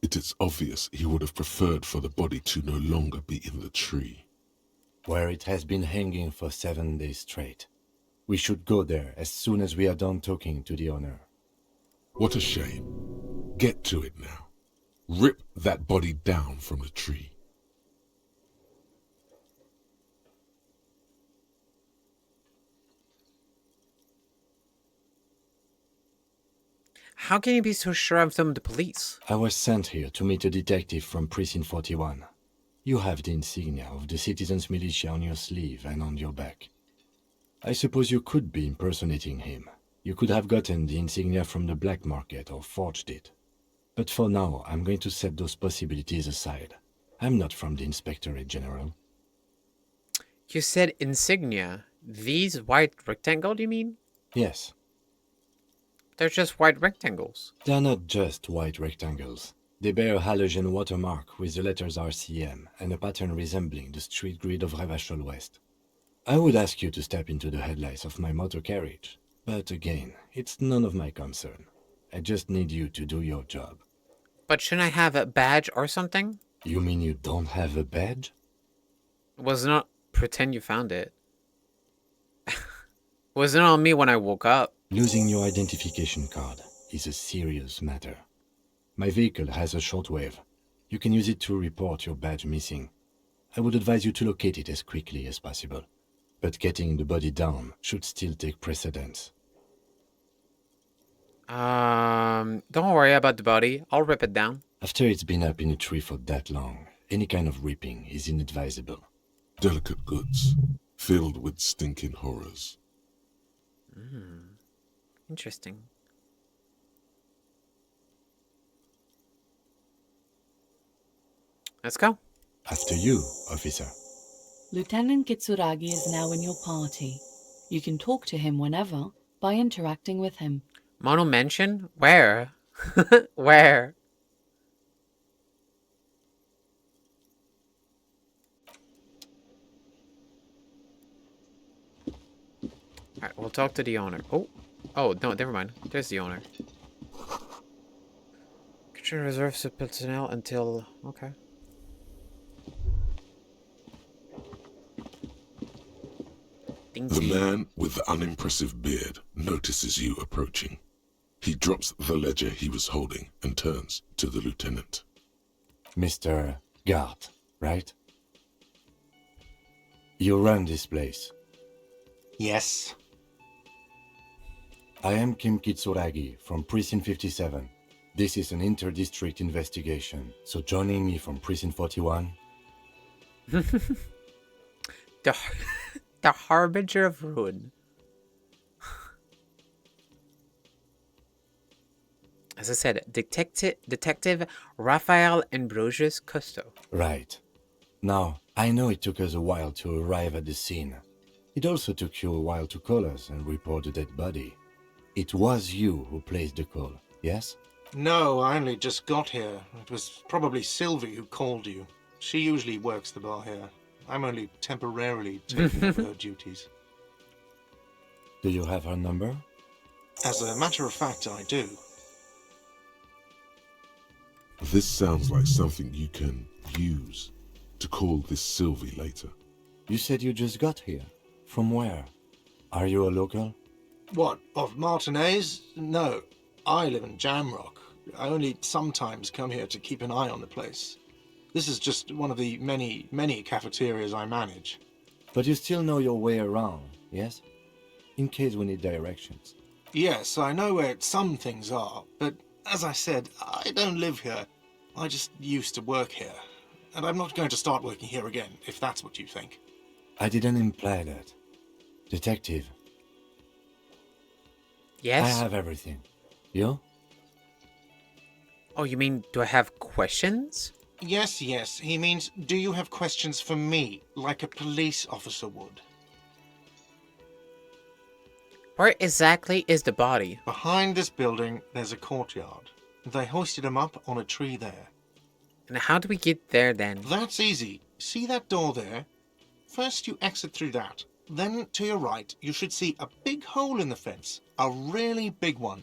It is obvious he would have preferred for the body to no longer be in the tree. Where it has been hanging for 7 days straight. We should go there as soon as we are done talking to the owner. What a shame. Get to it now. Rip that body down from the tree. How can you be so sure I'm from the police? I was sent here to meet a detective from Precinct 41. You have the insignia of the Citizens Militia on your sleeve and on your back. I suppose you could be impersonating him. You could have gotten the insignia from the black market or forged it. But for now, I'm going to set those possibilities aside. I'm not from the Inspectorate General. You said insignia. These white rectangles, you mean? Yes. They're just white rectangles. They're not just white rectangles. They bear a halogen watermark with the letters RCM and a pattern resembling the street grid of Revachol West. I would ask you to step into the headlights of my motor carriage, but again, it's none of my concern. I just need you to do your job. But shouldn't I have a badge or something? You mean you don't have a badge? Was not pretend you found it. Wasn't on me when I woke up. Losing your identification card is a serious matter. My vehicle has a shortwave. You can use it to report your badge missing. I would advise you to locate it as quickly as possible. But getting the body down should still take precedence. Don't worry about the body. I'll rip it down. After it's been up in a tree for that long, any kind of ripping is inadvisable. Delicate goods, filled with stinking horrors. Interesting. Let's go. After you, officer. Lieutenant Kitsuragi is now in your party. You can talk to him whenever by interacting with him. Mono mention? Where? Where? Alright, we'll talk to the owner. Oh, no, never mind. There's the owner. Kitchen reserves personnel until... Okay. The man with the unimpressive beard notices you approaching. He drops the ledger he was holding and turns to the lieutenant. Mr. Gart, right? You run this place. Yes. I am Kim Kitsuragi from Precinct 57. This is an inter-district investigation, so joining me from Precinct 41... The Harbinger of Ruin. As I said, Detective Raphael Ambrosius Cousteau. Right. Now, I know it took us a while to arrive at the scene. It also took you a while to call us and report the dead body. It was you who placed the call, yes? No, I only just got here. It was probably Sylvie who called you. She usually works the bar here. I'm only temporarily taking over her duties. Do you have her number? As a matter of fact, I do. This sounds like something you can use to call this Sylvie later. You said you just got here. From where? Are you a local? What, of Martinez? No, I live in Jamrock. I only sometimes come here to keep an eye on the place. This is just one of the many cafeterias I manage. But you still know your way around, yes? In case we need directions. Yes, I know where some things are, but as I said, I don't live here. I just used to work here. And I'm not going to start working here again, if that's what you think. I didn't imply that. Detective. Yes? I have everything. You? Oh, you mean, do I have questions? Yes. He means, do you have questions for me, like a police officer would? Where exactly is the body? Behind this building, there's a courtyard. They hoisted him up on a tree there. And how do we get there then? That's easy. See that door there? First you exit through that. Then to your right, you should see a big hole in the fence. A really big one.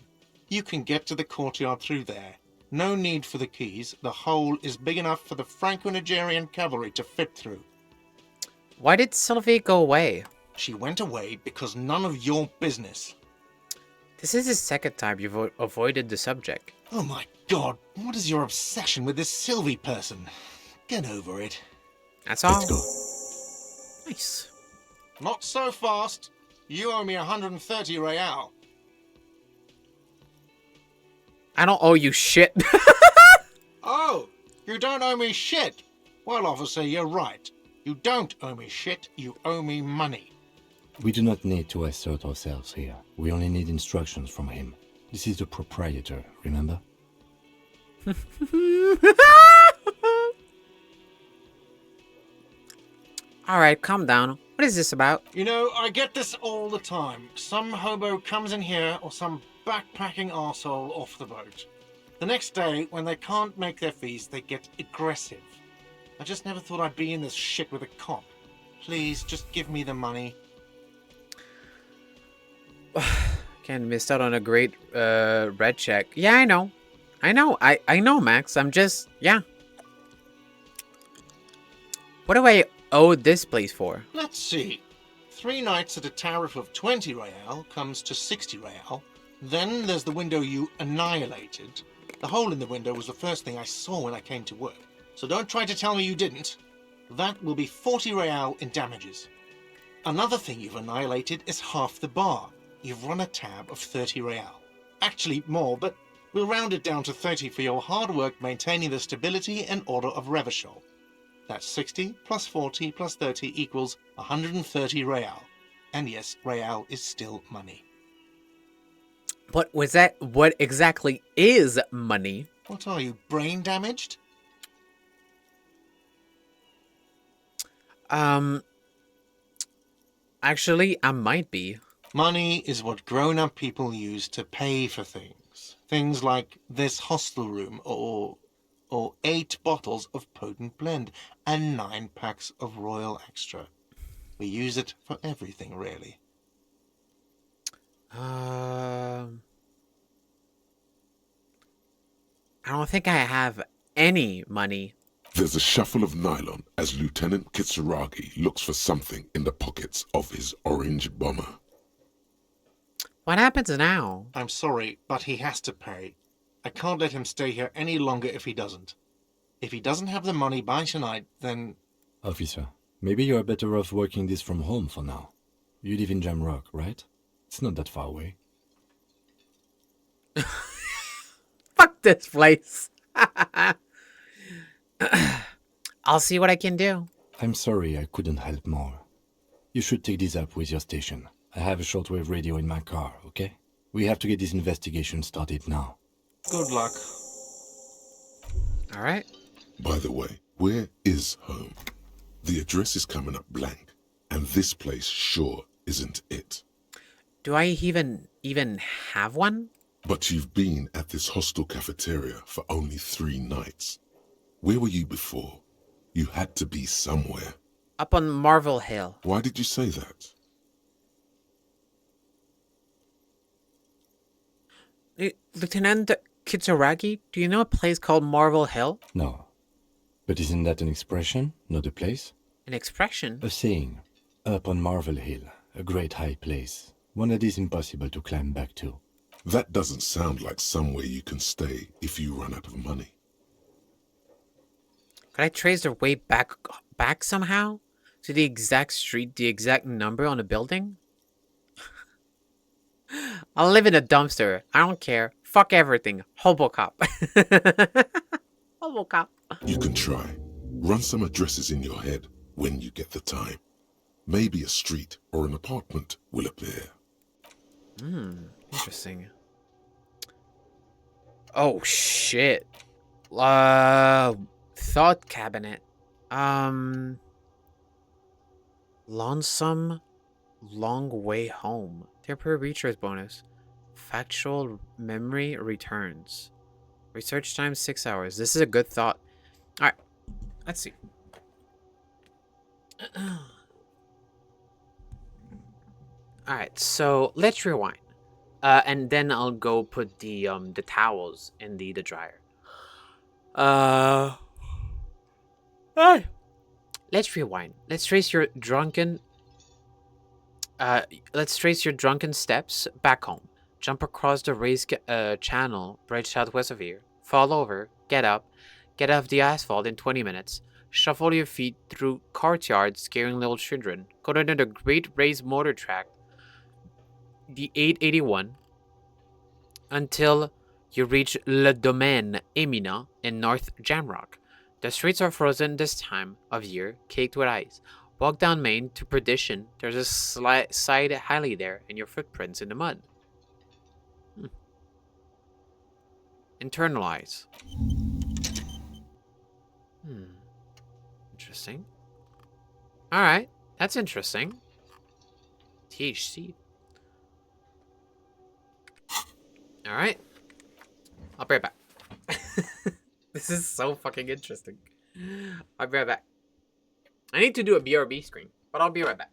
You can get to the courtyard through there. No need for the keys. The hole is big enough for the Franco-Nigerian cavalry to fit through. Why did Sylvie go away? She went away because none of your business. This is the second time you've avoided the subject. Oh my god, what is your obsession with this Sylvie person? Get over it. That's all. Let's go. Nice. Not so fast. You owe me 130 real. I don't owe you shit. Oh, you don't owe me shit. Well, officer, you're right. You don't owe me shit, you owe me money. We do not need to assert ourselves here. We only need instructions from him. This is the proprietor, remember? Alright, calm down. What is this about? You know, I get this all the time. Some hobo comes in here or some backpacking arsehole off the boat. The next day, when they can't make their fees, they get aggressive. I just never thought I'd be in this shit with a cop. Please, just give me the money. Ken missed out on a great red check. Yeah, I know. I know, Max. I'm just... Yeah. What do I owe this place for? Let's see. 3 nights at a tariff of 20 real comes to 60 real. Then there's the window you annihilated. The hole in the window was the first thing I saw when I came to work. So don't try to tell me you didn't. That will be 40 real in damages. Another thing you've annihilated is half the bar. You've run a tab of 30 real. Actually more, but we'll round it down to 30 for your hard work maintaining the stability and order of Revachol. That's 60 plus 40 plus 30 equals 130 real. And yes, real is still money. What was that? What exactly is money? What are you, brain damaged? Actually, I might be. Money is what grown-up people use to pay for things. Things like this hostel room or 8 bottles of potent blend and 9 packs of Royal Extra. We use it for everything, really. I don't think I have any money. There's a shuffle of nylon as Lieutenant Kitsuragi looks for something in the pockets of his orange bomber. What happens now? I'm sorry, but he has to pay. I can't let him stay here any longer if he doesn't. If he doesn't have the money by tonight, then... Officer, maybe you are better off working this from home for now. You live in Jamrock, right? It's not that far away. Fuck this place. I'll see what I can do. I'm sorry I couldn't help more. You should take this up with your station. I have a shortwave radio in my car, okay? We have to get this investigation started now. Good luck. All right. By the way, where is home? The address is coming up blank, and this place sure isn't it. Do I even have one? But you've been at this hostel cafeteria for only 3 nights. Where were you before? You had to be somewhere. Up on Marvel Hill. Why did you say that? Lieutenant Kitsuragi, do you know a place called Marvel Hill? No. But isn't that an expression, not a place? An expression? A saying. Up on Marvel Hill, a great high place. One that is impossible to climb back to. That doesn't sound like somewhere you can stay if you run out of money. Could I trace their way back somehow? To the exact street, the exact number on the building? I'll live in a dumpster. I don't care. Fuck everything. Hobocop. Hobocop. You can try. Run some addresses in your head when you get the time. Maybe a street or an apartment will appear. Interesting. Oh shit. Thought cabinet. Lonesome long way home. Temporary reacher's bonus. Factual memory returns. Research time 6 hours. This is a good thought. Alright. Let's see. All right, so let's rewind, and then I'll go put the towels in the dryer. Hey. Let's rewind. Let's trace your drunken steps back home. Jump across the raised channel bridge southwest of here. Fall over, get up, get off the asphalt in 20 minutes. Shuffle your feet through courtyards, scaring little children. Go to the great raised motor track, the 881, until you reach Le Domaine Emina in North Jamrock. The streets are frozen this time of year, caked with ice. Walk down Main to Perdition. There's a side alley there, and your footprints in the mud. Internalize. Interesting. Alright, that's interesting. THC. Alright. I'll be right back. This is so fucking interesting. I'll be right back. I need to do a BRB screen, but I'll be right back.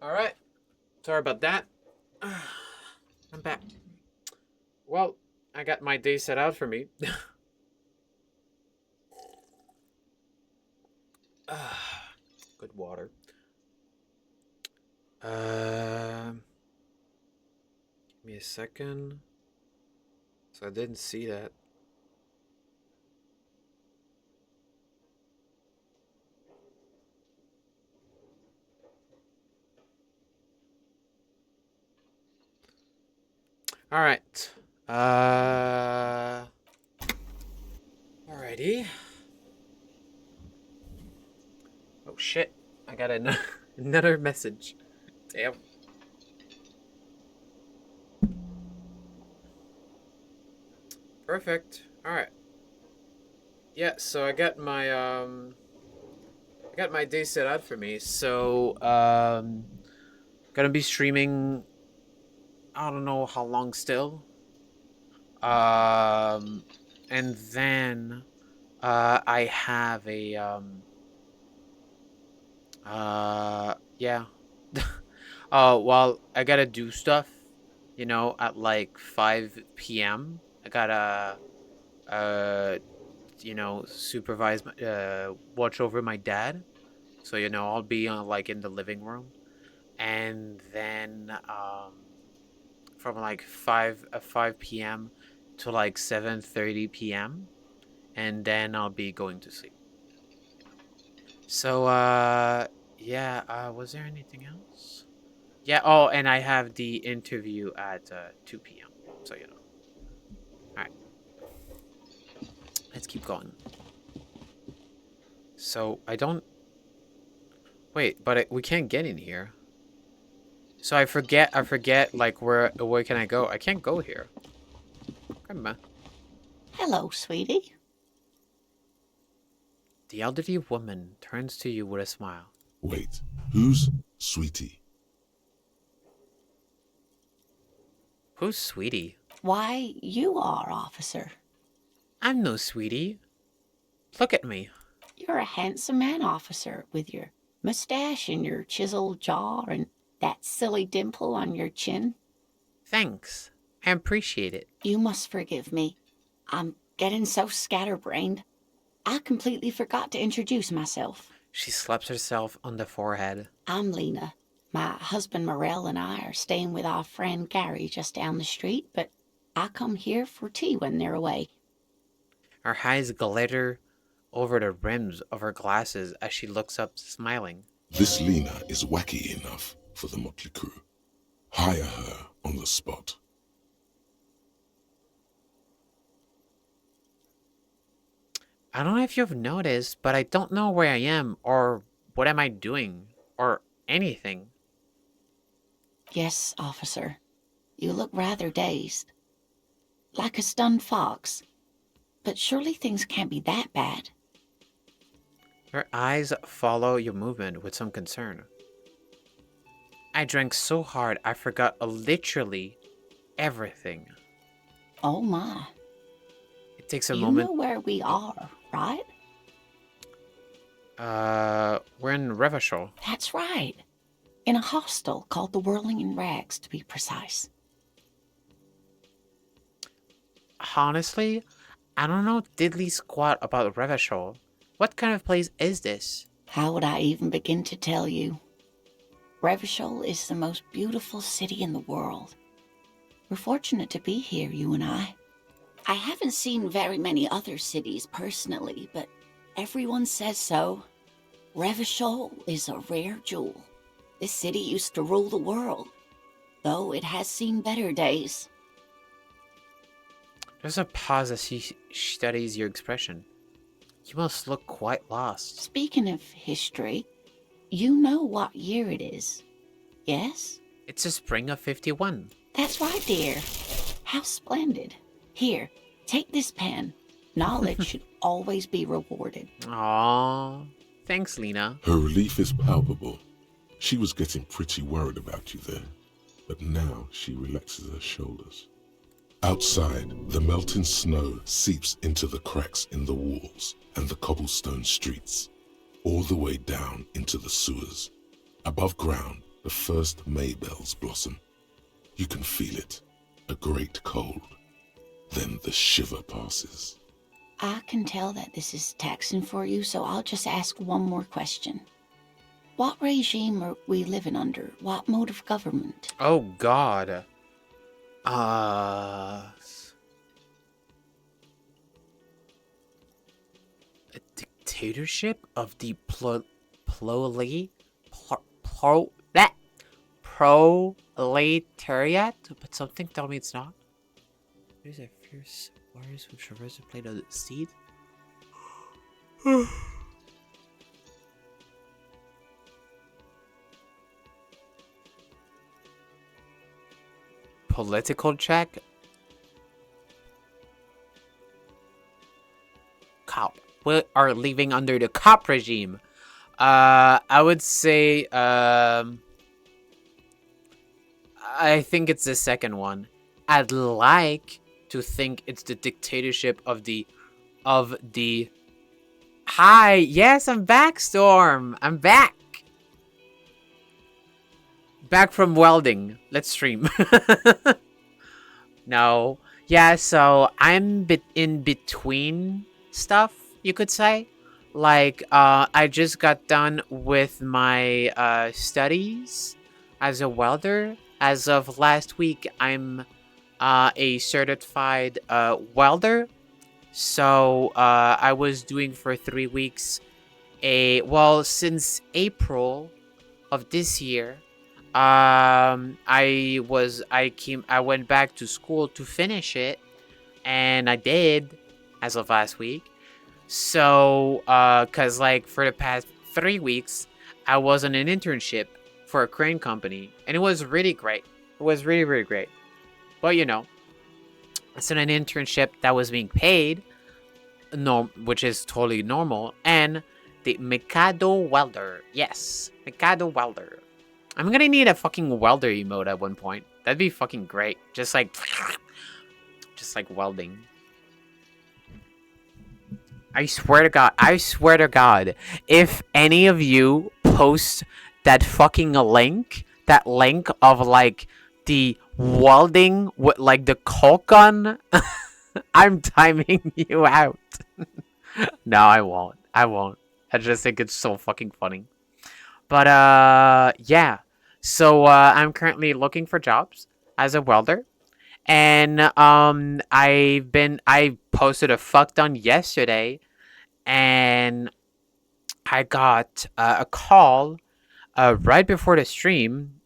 Alright. Sorry about that. I'm back. Well, I got my day set out for me. Good water. Give me a second. So I didn't see that. All right. Alrighty. Oh shit! I got another message. Damn. Perfect. All right. Yeah. So I got my day set out for me. So gonna be streaming. I don't know how long still. And then I have a yeah. Well, I gotta do stuff, you know, at like 5 p.m. I gotta you know, supervise watch over my dad. So, you know, I'll be like in the living room. And then from like 5 p.m. to like 7:30 p.m. and then I'll be going to sleep. So yeah, was there anything else? Yeah, oh, and I have the interview at 2 p.m. So, you know. All right. Let's keep going. So, I don't wait, but we can't get in here. So I forget like where can I go? I can't go here. Come on. Hello, sweetie. The elderly woman turns to you with a smile. Wait, who's Sweetie? Who's Sweetie? Why, you are, officer. I'm no Sweetie. Look at me. You're a handsome man, officer, with your mustache and your chiseled jaw and that silly dimple on your chin. Thanks. I appreciate it. You must forgive me. I'm getting so scatterbrained. I completely forgot to introduce myself. She slaps herself on the forehead. I'm Lena. My husband Morel and I are staying with our friend Gary just down the street, but I come here for tea when they're away. Her eyes glitter over the rims of her glasses as she looks up, smiling. This Lena is wacky enough for the motley crew. Hire her on the spot. I don't know if you've noticed, but I don't know where I am or what am I doing or anything. Yes, officer. You look rather dazed. Like a stunned fox. But surely things can't be that bad. Her eyes follow your movement with some concern. I drank so hard I forgot literally everything. Oh my. It takes a moment. You know where we are, right? We're in Revachol. That's right. In a hostel called the Whirling in Rags, to be precise. Honestly, I don't know diddly squat about Revachol. What kind of place is this? How would I even begin to tell you? Revachol is the most beautiful city in the world. We're fortunate to be here, you and I. I haven't seen very many other cities personally, but everyone says so. Revachol is a rare jewel. This city used to rule the world, though it has seen better days. There's a pause as she studies your expression. You must look quite lost. Speaking of history, you know what year it is, yes? It's the spring of 51. That's right, dear. How splendid. Here, take this pen. Knowledge should always be rewarded. Aww. Thanks, Lena. Her relief is palpable. She was getting pretty worried about you there, but now she relaxes her shoulders. Outside, the melting snow seeps into the cracks in the walls and the cobblestone streets, all the way down into the sewers. Above ground, The first Maybells blossom. You can feel it, a great cold. Then the shiver passes. I can tell that this is taxing for you, so I'll just ask one more question. What regime are we living under? What mode of government? Oh, God. A dictatorship of the proletariat? But something tell me it's not. There's a fierce warriors who traverse the plane of the steed. Political check. Cop. We are living under the cop regime. I would say, I think it's the second one. I'd like to think it's the dictatorship of the. Hi, yes, I'm back, Storm. I'm back. Back from welding. Let's stream. No. Yeah, so I'm in between stuff, you could say. Like, I just got done with my studies as a welder. As of last week, I'm a certified welder. So I was doing for 3 weeks since April of this year. I went back to school to finish it, and I did as of last week. So, cause like for the past 3 weeks, I was on an internship for a crane company, and it was really great. It was really, really great. But you know, it's an internship that was being paid, which is totally normal, and the Mikado welder, yes, Mikado welder. I'm gonna need a fucking welder emote at one point. That'd be fucking great. Just like welding. I swear to God, if any of you post that fucking link, that link of like the welding with like the Colt gun, I'm timing you out. No, I won't. I just think it's so fucking funny. But yeah. So I'm currently looking for jobs as a welder, and I posted a fuck ton yesterday, and I got a call right before the stream.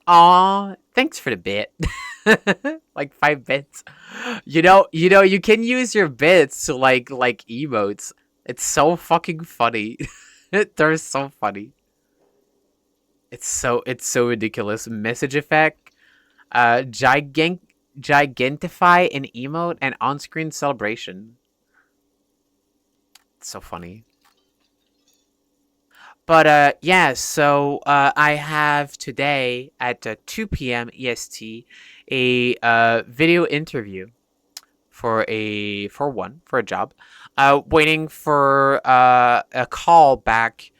Aw, thanks for the bit. Like 5 bits. You can use your bits to like emotes. It's so fucking funny. They're so funny. It's so ridiculous. Message effect, gigantify an emote, and on-screen celebration. It's so funny. But yeah, so I have today at 2 p.m. EST a video interview for a job. Waiting for a call back.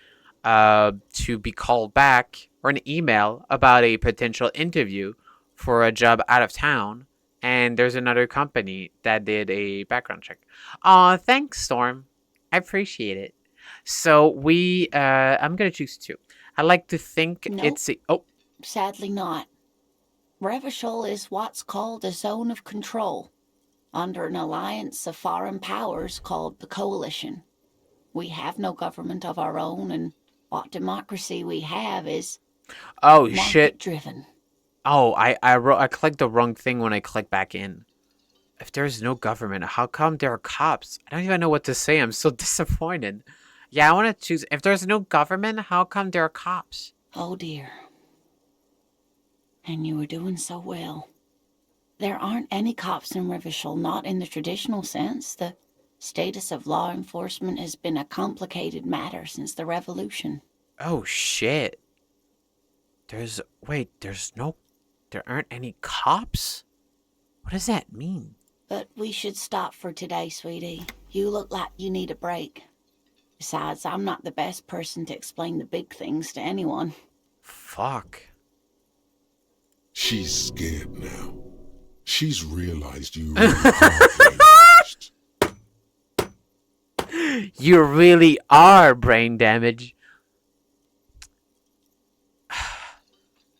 To be called back, or an email about a potential interview for a job out of town, and there's another company that did a background check. Thanks, Storm. I appreciate it. So I'm gonna choose 2. I like to think it's a... Oh. Sadly not. Revachol is what's called a zone of control, under an alliance of foreign powers called the Coalition. We have no government of our own, and what democracy we have is market-driven. Oh, I clicked the wrong thing when I clicked back in. If there's no government, how come there are cops? I don't even know what to say. I'm so disappointed. Yeah, I want to choose. If there's no government, how come there are cops? Oh dear. And you were doing so well. There aren't any cops in Revachol, not in the traditional sense. The status of law enforcement has been a matter since the revolution. Oh shit. There aren't any cops? What does that mean? But we should stop for today, sweetie. You look like you need a break. Besides, I'm not the best person to explain the big things to anyone. Fuck. She's scared now. She's realized you really are brainwashed. You really are brain damage.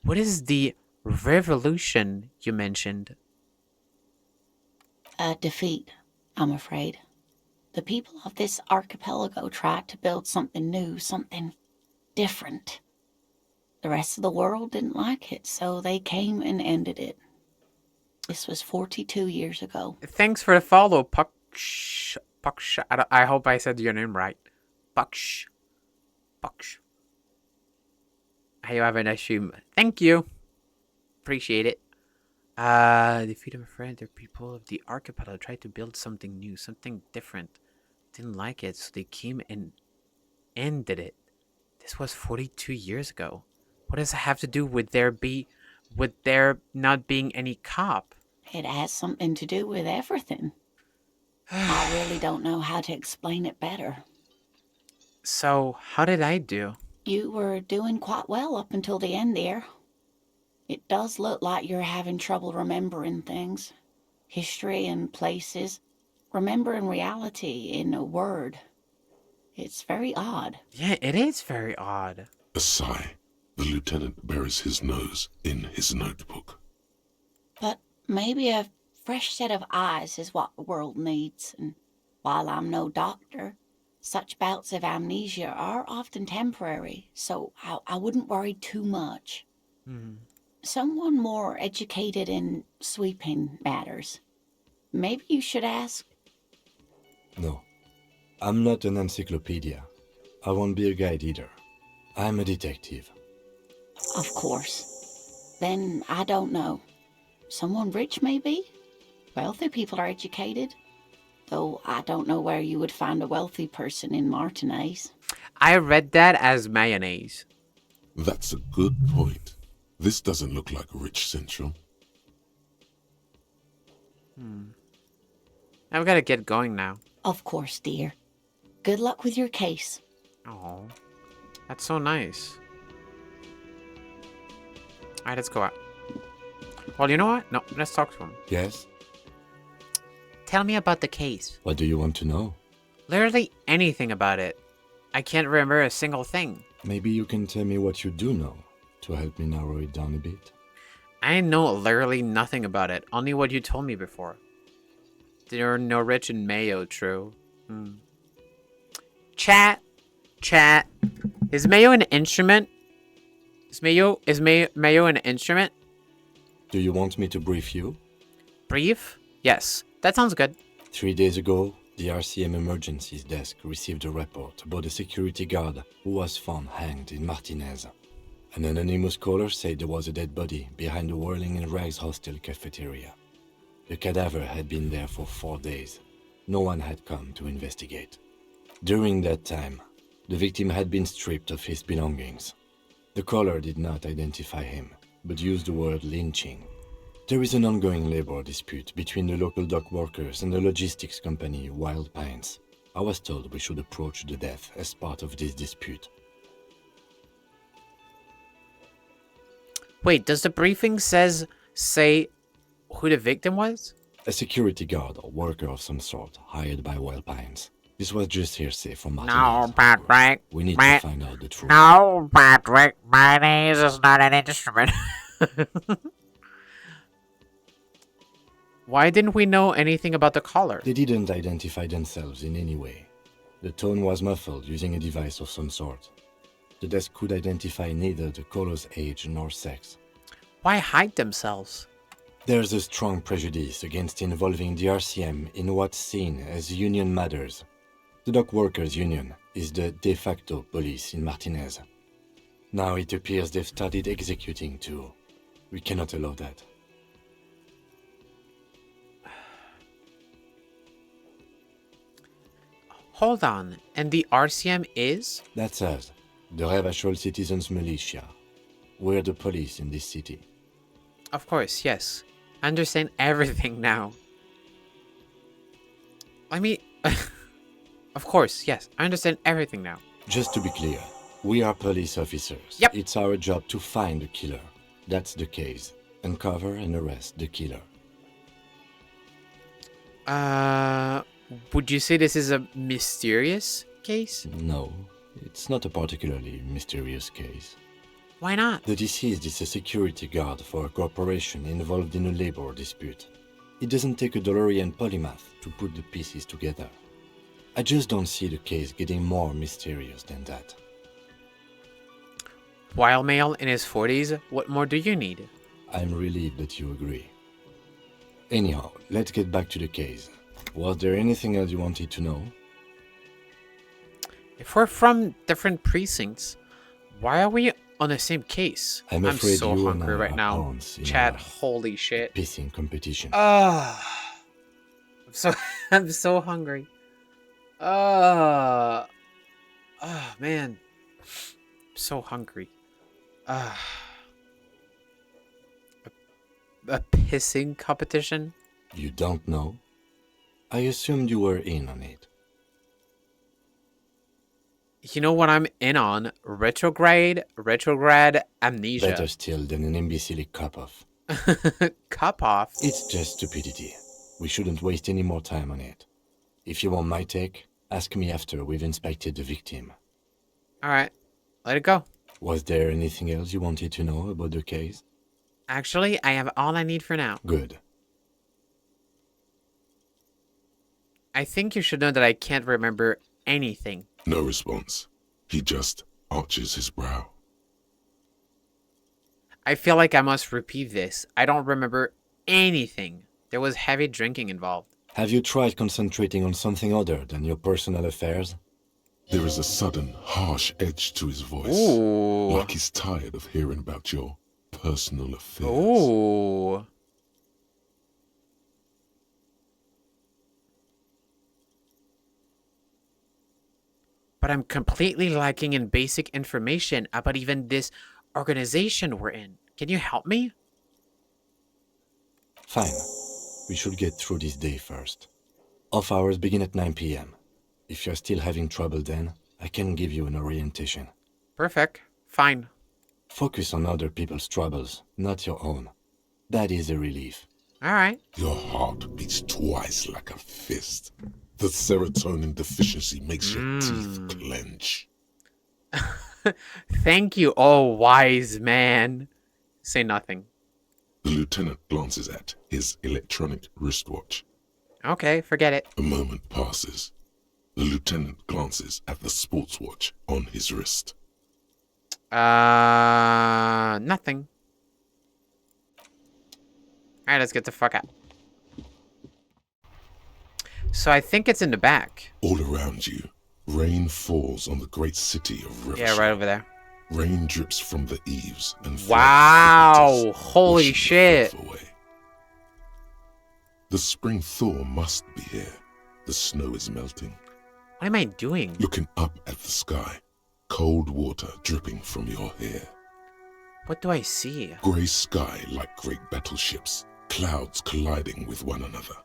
What is the revolution you mentioned? A defeat, I'm afraid. The people of this archipelago tried to build something new, something different. The rest of the world didn't like it, so they came and ended it. This was 42 years ago. Thanks for the follow, Pucksh. I hope I said your name right. Pucksh. I have an issue. Thank you. Appreciate it. Defeat of a friend. The people of the archipelago tried to build something new, something different. Didn't like it, so they came and ended it. This was 42 years ago. What does it have to do with there not being any cop? It has something to do with everything. I really don't know how to explain it better. So, how did I do? You were doing quite well up until the end there. It does look like you're having trouble remembering things. History and places. Remembering reality in a word. It's very odd. Yeah, it is very odd. A sigh. The lieutenant buries his nose in his notebook. But maybe a fresh set of eyes is what the world needs. And while I'm no doctor, such bouts of amnesia are often temporary, so I wouldn't worry too much. Someone more educated in sweeping matters. Maybe you should ask. No, I'm not an encyclopedia. I won't be a guide either. I'm a detective. Of course. Then I don't know. Someone rich, maybe? Wealthy people are educated. Though I don't know where you would find a wealthy person in Martinez. I read that as mayonnaise. That's a good point. This doesn't look like Rich Central. I've got to get going now. Of course, dear. Good luck with your case. Oh, that's so nice. Alright, let's go out. Well, you know what? No, let's talk to him. Yes? Tell me about the case. What do you want to know? Literally anything about it. I can't remember a single thing. Maybe you can tell me what you do know to help me narrow it down a bit. I know literally nothing about it. Only what you told me before. There are no rich in mayo, true. Chat. Is mayo an instrument? Is mayo an instrument? Do you want me to brief you? Brief? Yes. That sounds good. 3 days ago, the RCM Emergencies Desk received a report about a security guard who was found hanged in Martinez. An anonymous caller said there was a dead body behind the Whirling in Rags hostel cafeteria. The cadaver had been there for 4 days. No one had come to investigate. During that time, the victim had been stripped of his belongings. The caller did not identify him, but used the word lynching. There is an ongoing labor dispute between the local dock workers and the logistics company Wild Pines. I was told we should approach the death as part of this dispute. Wait, does the briefing say who the victim was? A security guard or worker of some sort, hired by Wild Pines. This was just hearsay from Martinez. No, Patrick. We need to find out the truth. No, Patrick. Mayonnaise is not an instrument. Why didn't we know anything about the caller? They didn't identify themselves in any way. The tone was muffled using a device of some sort. The desk could identify neither the caller's age nor sex. Why hide themselves? There's a strong prejudice against involving the RCM in what's seen as union matters. The dock workers' union is the de facto police in Martinez. Now it appears they've started executing too. We cannot allow that. Hold on, and the RCM is? That's us, the Revachol Citizens Militia. We're the police in this city. Of course, yes. I understand everything now. I mean, of course, yes. I understand everything now. Just to be clear, we are police officers. Yep. It's our job to find the killer. That's the case. Uncover and arrest the killer. Would you say this is a mysterious case? No, it's not a particularly mysterious case. Why not? The deceased is a security guard for a corporation involved in a labor dispute. It doesn't take a DeLorean polymath to put the pieces together. I just don't see the case getting more mysterious than that. Wild male in his 40s, what more do you need? I'm relieved that you agree. Anyhow, let's get back to the case. Was there anything else you wanted to know? If we're from different precincts, why are we on the same case? I'm afraid so you hungry and I right are now. pawns in Chad, a holy shit. pissing competition. I'm so hungry. Man. I'm so hungry. A pissing competition? You don't know? I assumed you were in on it. You know what I'm in on? Retrograde amnesia. Better still than an imbecilic cup-off. Cup off? It's just stupidity. We shouldn't waste any more time on it. If you want my take, ask me after we've inspected the victim. Alright, let it go. Was there anything else you wanted to know about the case? Actually, I have all I need for now. Good. I think you should know that I can't remember anything. No response. He just arches his brow. I feel like I must repeat this. I don't remember anything. There was heavy drinking involved. Have you tried concentrating on something other than your personal affairs? There is a sudden, harsh edge to his voice. Ooh. Like he's tired of hearing about your personal affairs. Ooh. But I'm completely lacking in basic information about even this organization we're in. Can you help me? Fine. We should get through this day first. Off hours begin at 9 p.m. If you're still having trouble then, I can give you an orientation. Perfect. Fine. Focus on other people's troubles, not your own. That is a relief. Alright. Your heart beats twice like a fist. The serotonin deficiency makes your teeth clench. Thank you, oh wise man. Say nothing. The lieutenant glances at his electronic wristwatch. Okay, forget it. A moment passes. The lieutenant glances at the sports watch on his wrist. Nothing. Alright, let's get the fuck out. So I think it's in the back. All around you, rain falls on the great city of Rivers. Yeah, right over there. Rain drips from the eaves and wow! Holy shit! The spring thaw must be here. The snow is melting. What am I doing? Looking up at the sky, cold water dripping from your hair. What do I see? Grey sky like great battleships, clouds colliding with one another.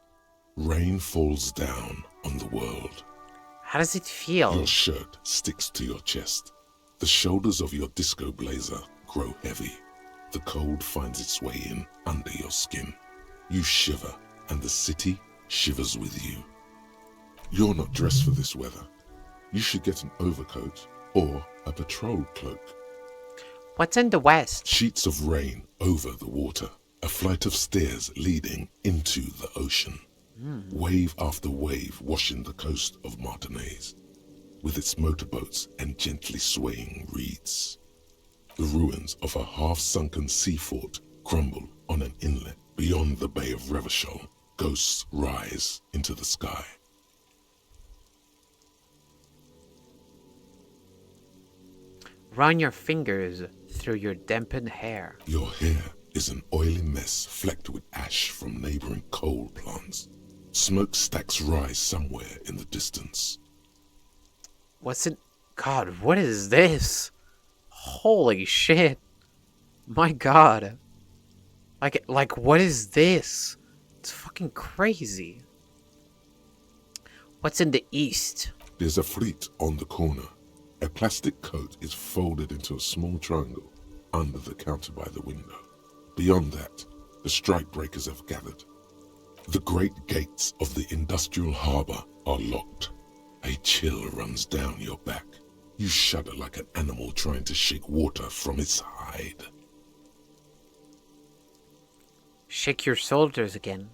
Rain falls down on the world. How does it feel? Your shirt sticks to your chest. The shoulders of your disco blazer grow heavy. The cold finds its way in under your skin. You shiver, and the city shivers with you. You're not dressed for this weather. You should get an overcoat or a patrol cloak. What's in the west? Sheets of rain over the water. A flight of stairs leading into the ocean. Wave after wave washing the coast of Martinez, with its motorboats and gently swaying reeds. The ruins of a half-sunken sea fort crumble on an inlet beyond the Bay of Revachol. Ghosts rise into the sky. Run your fingers through your dampened hair. Your hair is an oily mess flecked with ash from neighboring coal plants. Smokestacks rise somewhere in the distance. What's it? God, what is this? Holy shit. My god. Like, what is this? It's fucking crazy. What's in the east? There's a fleet on the corner. A plastic coat is folded into a small triangle under the counter by the window. Beyond that, the strikebreakers have gathered. The great gates of the industrial harbor are locked. A chill runs down your back. You shudder like an animal trying to shake water from its hide. Shake your shoulders again.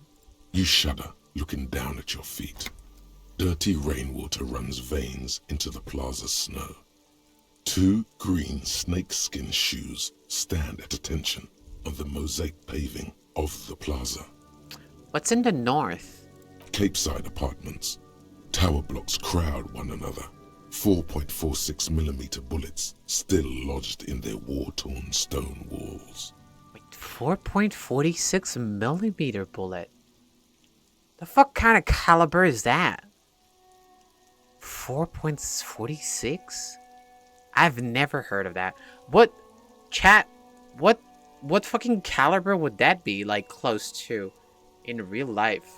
You shudder, looking down at your feet. Dirty rainwater runs veins into the plaza's snow. 2 green snakeskin shoes stand at attention on the mosaic paving of the plaza. What's in the north? Capeside apartments. Tower blocks crowd one another. 4.46mm bullets still lodged in their war-torn stone walls. Wait, 4.46mm bullet? The fuck kind of caliber is that? 4.46? I've never heard of that. What, chat, what fucking caliber would that be, like, close to in real life?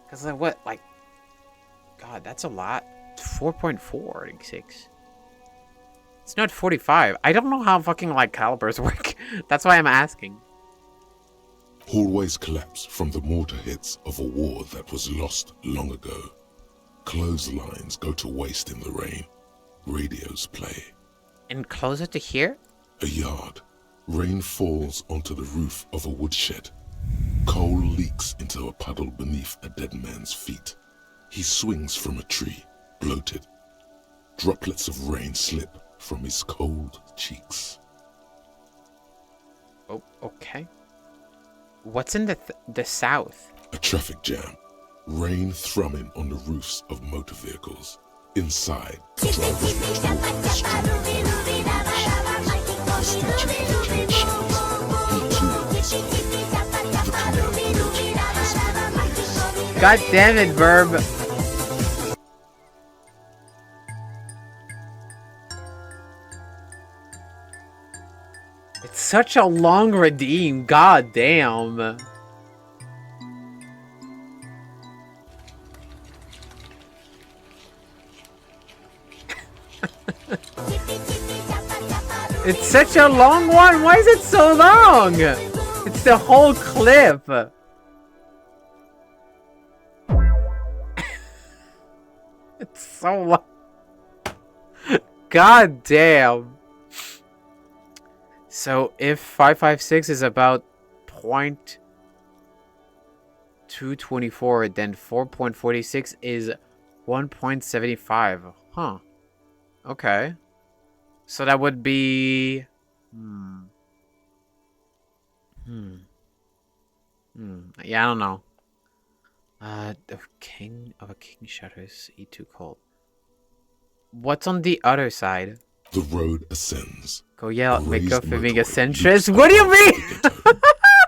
Because, like, what, like, God, that's a lot. 4.46. It's not 45. I don't know how fucking, like, calibers work. That's why I'm asking. Hallways collapse from the mortar hits of a war that was lost long ago. Clotheslines go to waste in the rain. Radios play. And closer to here? A yard. Rain falls onto the roof of a woodshed. Coal leaks into a puddle beneath a dead man's feet. He swings from a tree, bloated. Droplets of rain slip from his cold cheeks. Oh, okay. What's in the south? A traffic jam. Rain thrumming on the roofs of motor vehicles. Inside, drivers return from the street. The statue of the king shines. He too is cold. The canal bridge has been raised. God damn it, Verb. It's such a long redeem. God damn. It's such a long one. Why is it so long? It's the whole clip. It's so long. God damn. So if 556 is about 0.224, then 4.46 is 1.75. Huh. Okay. So that would be... Yeah, I don't know. The king of a king shudders, eat too cold. What's on the other side? The road ascends. Go yell at Miko for being motorway eccentric. loops What do you up mean? to get home.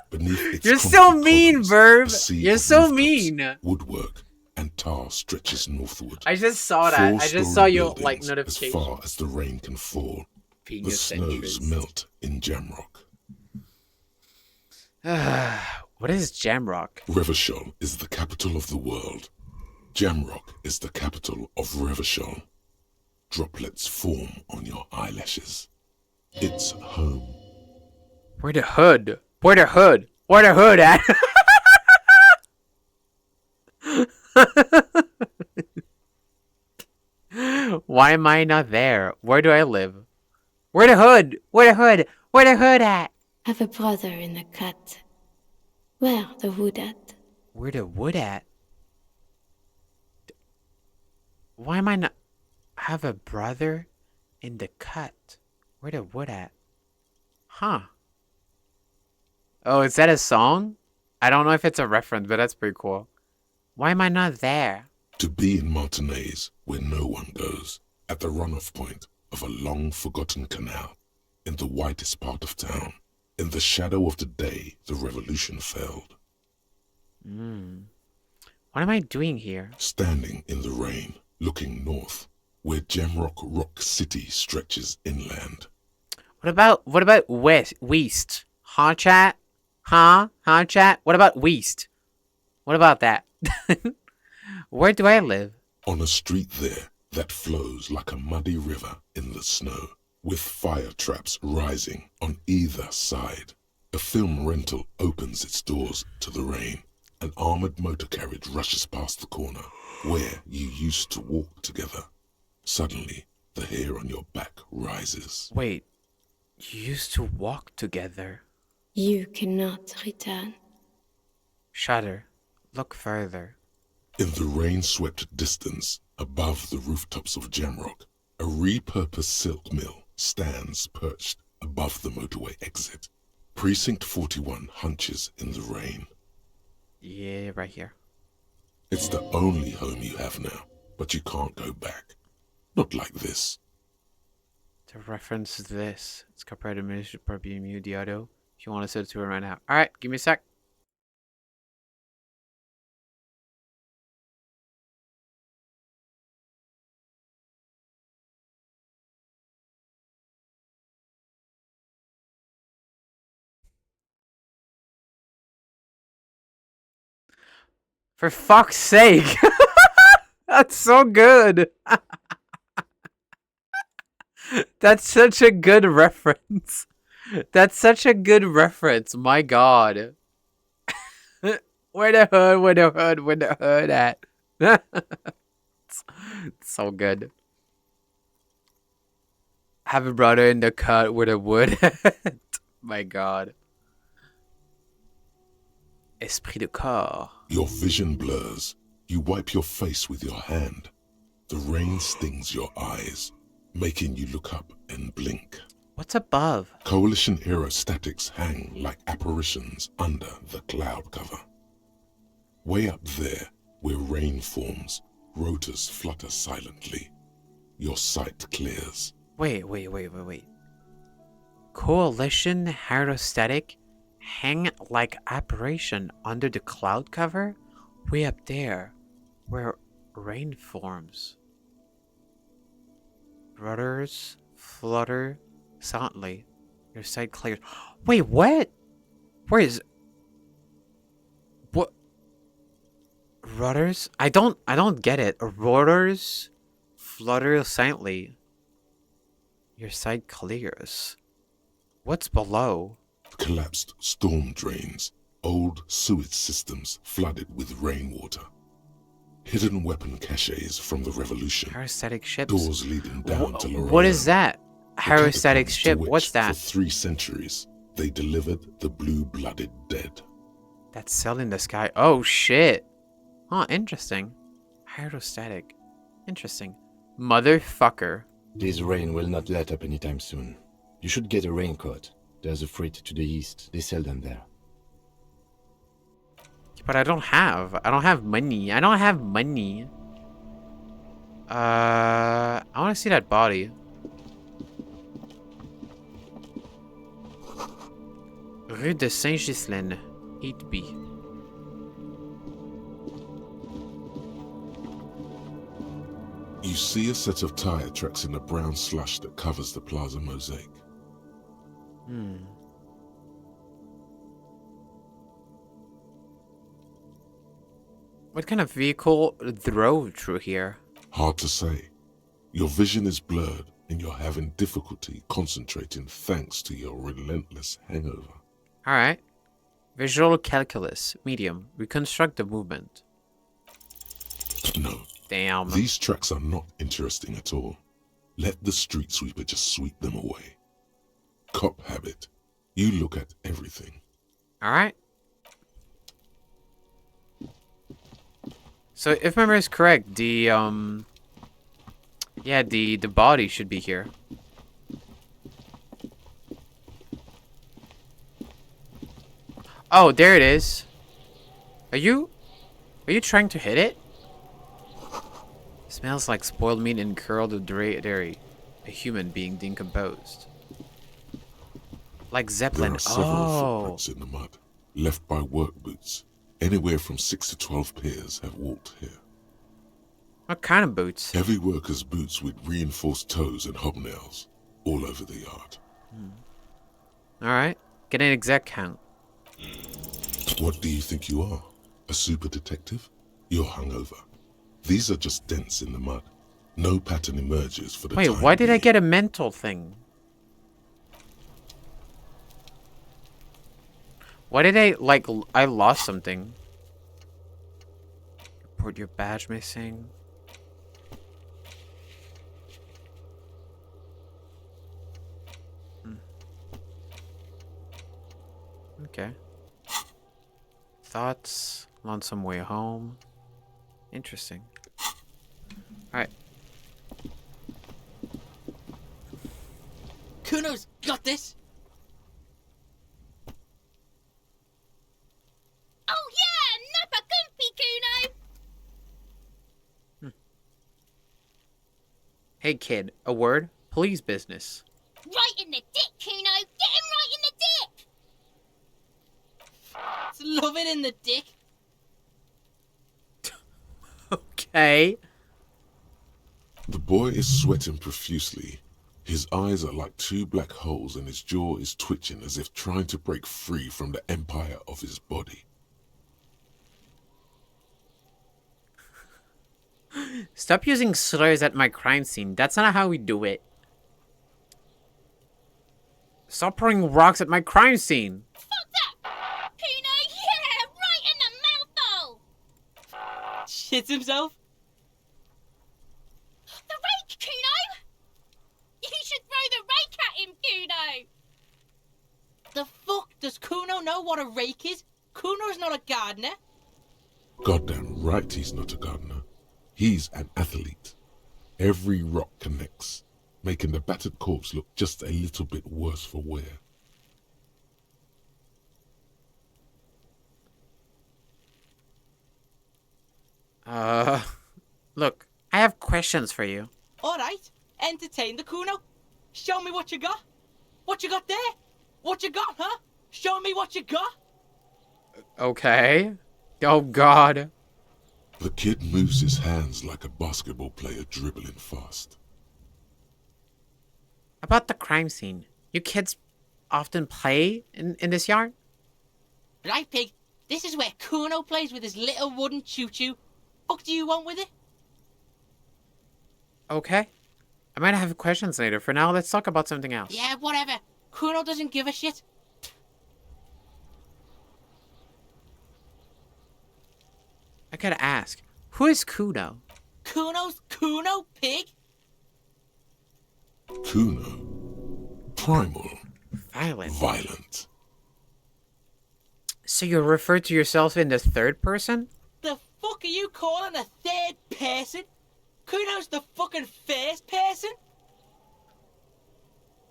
Beneath its You're so concrete mean, columns, Verb. a sea You're of so rooftops, mean. Woodwork and tar stretches northward. I just saw that. I just saw your like notification. As far as the rain can fall, Being the snows melt in Jamrock. What is Jamrock? Revachol is the capital of the world. Jamrock is the capital of Revachol. Droplets form on your eyelashes. It's home. Where the hood? Where the hood? Where the hood at? Why am I not there? Where do I live? Where the hood? Where the hood? Where the hood at? Have a brother in the cut. Where the wood at? Where the wood at? Why am I not... Have a brother in the cut. Where the wood at? Huh. Oh, is that a song? I don't know if it's a reference, but that's pretty cool. Why am I not there? To be in Martinez, where no one goes, at the runoff point of a long-forgotten canal, in the whitest part of town, in the shadow of the day the revolution failed. What am I doing here? Standing in the rain, looking north, where Jamrock Rock City stretches inland. What about west? Huh, chat? Huh, chat? What about west? What about that? Where do I live? On a street there that flows like a muddy river in the snow. with fire traps rising on either side. A film rental opens its doors to the rain. An armored motor carriage rushes past the corner where you used to walk together. Suddenly, the hair on your back rises. Wait, you used to walk together? You cannot return. Shudder. Look further. In the rain-swept distance, above the rooftops of Jamrock, a repurposed silk mill stands perched above the motorway exit. Precinct 41 hunches in the rain. Yeah, right here. It's the only home you have now, but you can't go back. Not like this. To reference this, it's copyright administered per BMU Diodo. If you want to set it to it right now. Alright, give me a sec. For fuck's sake! That's so good! That's such a good reference. That's such a good reference. My god. Where the hood at? It's so good. Have a brother in the cut with a wood. My god. Esprit de corps. Your vision blurs. You wipe your face with your hand. The rain stings your eyes, making you look up and blink. What's above? Coalition aerostatics hang like apparitions under the cloud cover. Way up there, where rain forms, rotors flutter silently. Your sight clears. Wait. Coalition aerostatic hang like apparition under the cloud cover? Way up there, where rain forms. Rudders flutter silently. Your sight clears. Wait, what? Where is... What? Rudders? I don't get it. Rudders flutter silently. Your sight clears. What's below? Collapsed storm drains, old sewage systems flooded with rainwater. Hidden weapon caches from the revolution. Aerostatic ships. Doors leading down to Lorraine. What is that? The Aerostatic catacombs ship. to which, What's that? For 3 centuries, they delivered the blue-blooded dead. That's cell in the sky. Oh shit. Huh, interesting. Aerostatic. Interesting. Motherfucker. This rain will not let up anytime soon. You should get a raincoat. There's a freight to the east. They sell them there. But I don't have money. I don't have money. I want to see that body. Rue de Saint-Ghislain, 8B. You see a set of tire tracks in the brown slush that covers the plaza mosaic. What kind of vehicle drove through here? Hard to say. Your vision is blurred and you're having difficulty concentrating thanks to your relentless hangover. Alright. Visual calculus, medium. Reconstruct the movement. No. Damn. These tracks are not interesting at all. Let the street sweeper just sweep them away. Cop habit. You look at everything. Alright. So if memory is correct, the body should be here. Oh, there it is. Are you trying to hit it? Smells like spoiled meat and curled dairy. A human being decomposed. Like Zeppelin. There are several footprints in the mud, left by work boots. Anywhere from 6 to 12 pairs have walked here. What kind of boots? Heavy workers' boots with reinforced toes and hobnails, all over the yard. Alright, get an exact count. What do you think you are? A super detective? You're hungover. These are just dents in the mud. No pattern emerges for the time Wait, why did I being. get a mental thing? Why did I, like, I lost something. Report your badge missing. Okay. Thoughts? Lonesome way home. Interesting. Alright. Kuno's got this. Oh yeah, nappa gumpy, Kuno. Hey kid, a word? Police business. Right in the dick, Kuno. Get him right in the dick. Love it in the dick. Okay. The boy is sweating profusely. His eyes are like two black holes and his jaw is twitching as if trying to break free from the empire of his body. Stop using slurs at my crime scene. That's not how we do it. Stop throwing rocks at my crime scene. Fuck that, Kuno. Yeah, right in the mouthhole. Shits himself. The rake, Kuno. You should throw the rake at him, Kuno. The fuck? Does Kuno know what a rake is? Kuno's not a gardener. Goddamn right he's not a gardener. He's an athlete. Every rock connects, making the battered corpse look just a little bit worse for wear. Look, I have questions for you. Alright, entertain the Kuno. Show me what you got. What you got there? What you got, huh? Show me what you got. Okay. Oh god. The kid moves his hands like a basketball player dribbling fast. About the crime scene. You kids often play in this yard? Right, pig. This is where Kuno plays with his little wooden choo-choo. Fuck do you want with it? Okay. I might have questions later. For now, let's talk about something else. Yeah, whatever. Kuno doesn't give a shit. I gotta ask, who is Kuno? Kuno's Kuno, pig? Kuno. Primal. Violent. So you refer to yourself in the third person? The fuck are you calling a third person? Kuno's the fucking first person?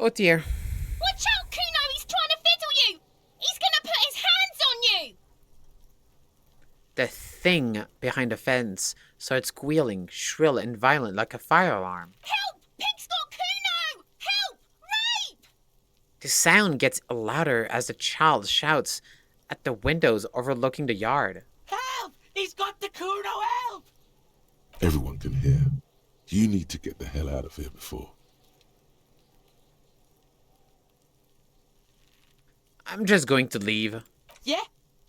Oh dear. Watch out, Kuno. He's trying to fiddle you. He's gonna put his hands on you. The thing behind the fence starts squealing, shrill and violent like a fire alarm. Help! Pig's got Kuno! Help! Rape! The sound gets louder as the child shouts at the windows overlooking the yard. Help! He's got the Kuno, help! Everyone can hear. You need to get the hell out of here before. I'm just going to leave. Yeah?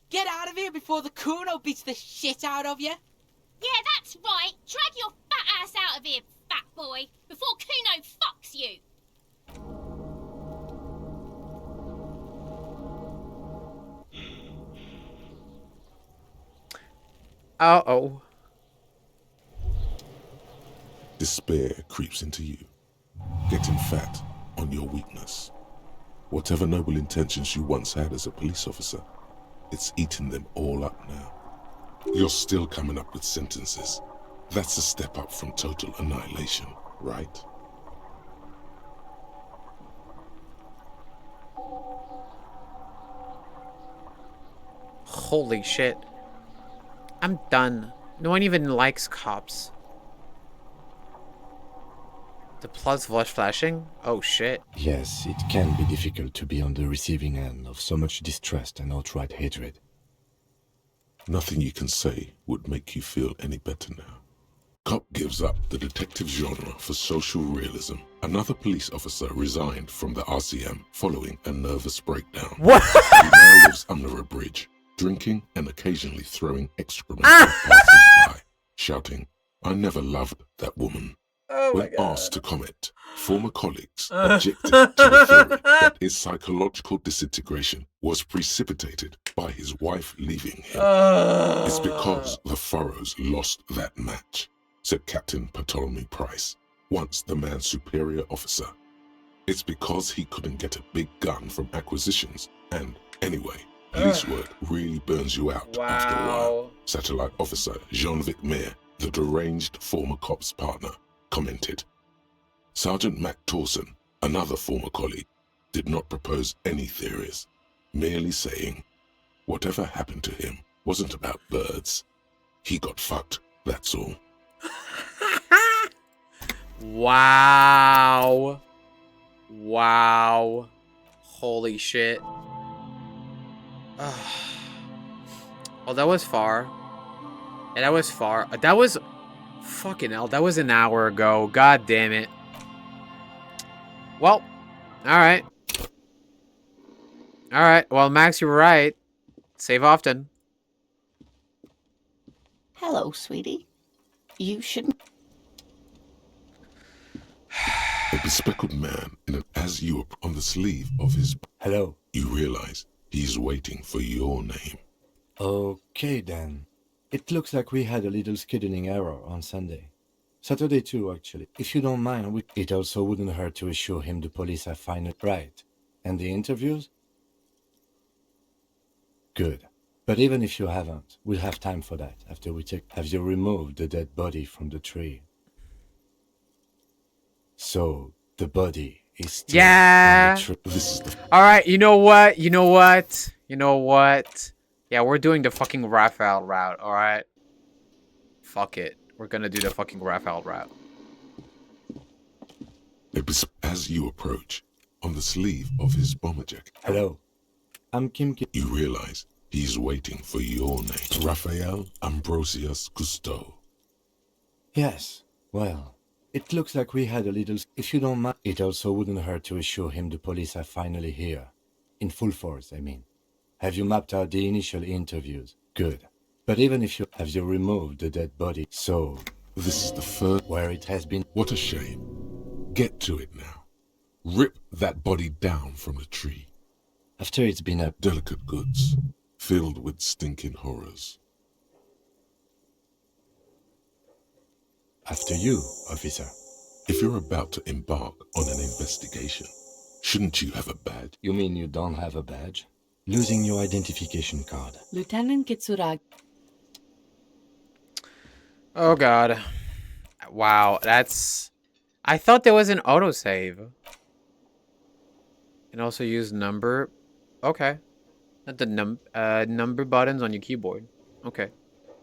Get out of here before the Kuno beats the shit out of you. Yeah, that's right. Drag your fat ass out of here, fat boy, before Kuno fucks you. Uh-oh. Despair creeps into you, getting fat on your weakness. Whatever noble intentions you once had as a police officer, it's eating them all up now. You're still coming up with sentences. That's a step up from total annihilation, right? Holy shit. I'm done. No one even likes cops. The plus flash flashing? Oh shit. Yes, it can be difficult to be on the receiving end of so much distrust and outright hatred. Nothing you can say would make you feel any better now. Cop gives up the detective genre for social realism. Another police officer resigned from the RCM following a nervous breakdown. What? He now lives under a bridge, drinking and occasionally throwing excrement at passers-by, shouting, "I never loved that woman." When asked to comment, former colleagues objected to the theory that his psychological disintegration was precipitated by his wife leaving him. It's because the Furrows lost that match, said Captain Ptolemy Price, once the man's superior officer. It's because he couldn't get a big gun from acquisitions, and anyway, police work really burns you out after a while, Satellite Officer Jean-Vic Mayer, the deranged former cop's partner, commented. Sergeant Mac Torson, another former colleague, did not propose any theories, merely saying, whatever happened to him wasn't about birds. He got fucked, that's all. Wow. Wow. Holy shit. Oh, that was far. Yeah, that was far. That was... Fucking hell, that was an hour ago. God damn it. Well, alright. Alright, well, Max, you were right. Save often. Hello, sweetie. You shouldn't... A bespectacled man in an azure on the sleeve of his... Hello. You realize he's waiting for your name. Okay, then. It looks like we had a little scheduling error on Sunday. Saturday too, actually. If you don't mind, it also wouldn't hurt to assure him the police have found it right. And the interviews? Good. But even if you haven't, we'll have time for that after we have you removed the dead body from the tree. So, the body is still yeah. on the tree. This is the... Alright, you know what? You know what? You know what? Yeah, we're doing the fucking Raphael route, alright? Fuck it. We're gonna do the fucking Raphael route. As you approach, on the sleeve of his bomber jacket... Hello. I'm Kim. You realize he's waiting for your name. Raphael Ambrosius Cousteau. Yes. Well, it looks like we had a little... If you don't mind, it also wouldn't hurt to assure him the police are finally here. In full force, I mean. Have you mapped out the initial interviews? Good. But even if you... Have you removed the dead body? So... This is the first... Where it has been... What a shame. Get to it now. Rip that body down from the tree. After it's been a... Delicate goods, filled with stinking horrors. After you, officer. If you're about to embark on an investigation, shouldn't you have a badge? You mean you don't have a badge? Losing your identification card. Lieutenant Kitsuragi. Oh god. Wow, that's... I thought there was an autosave. And also use number... Okay. Not the number buttons on your keyboard. Okay.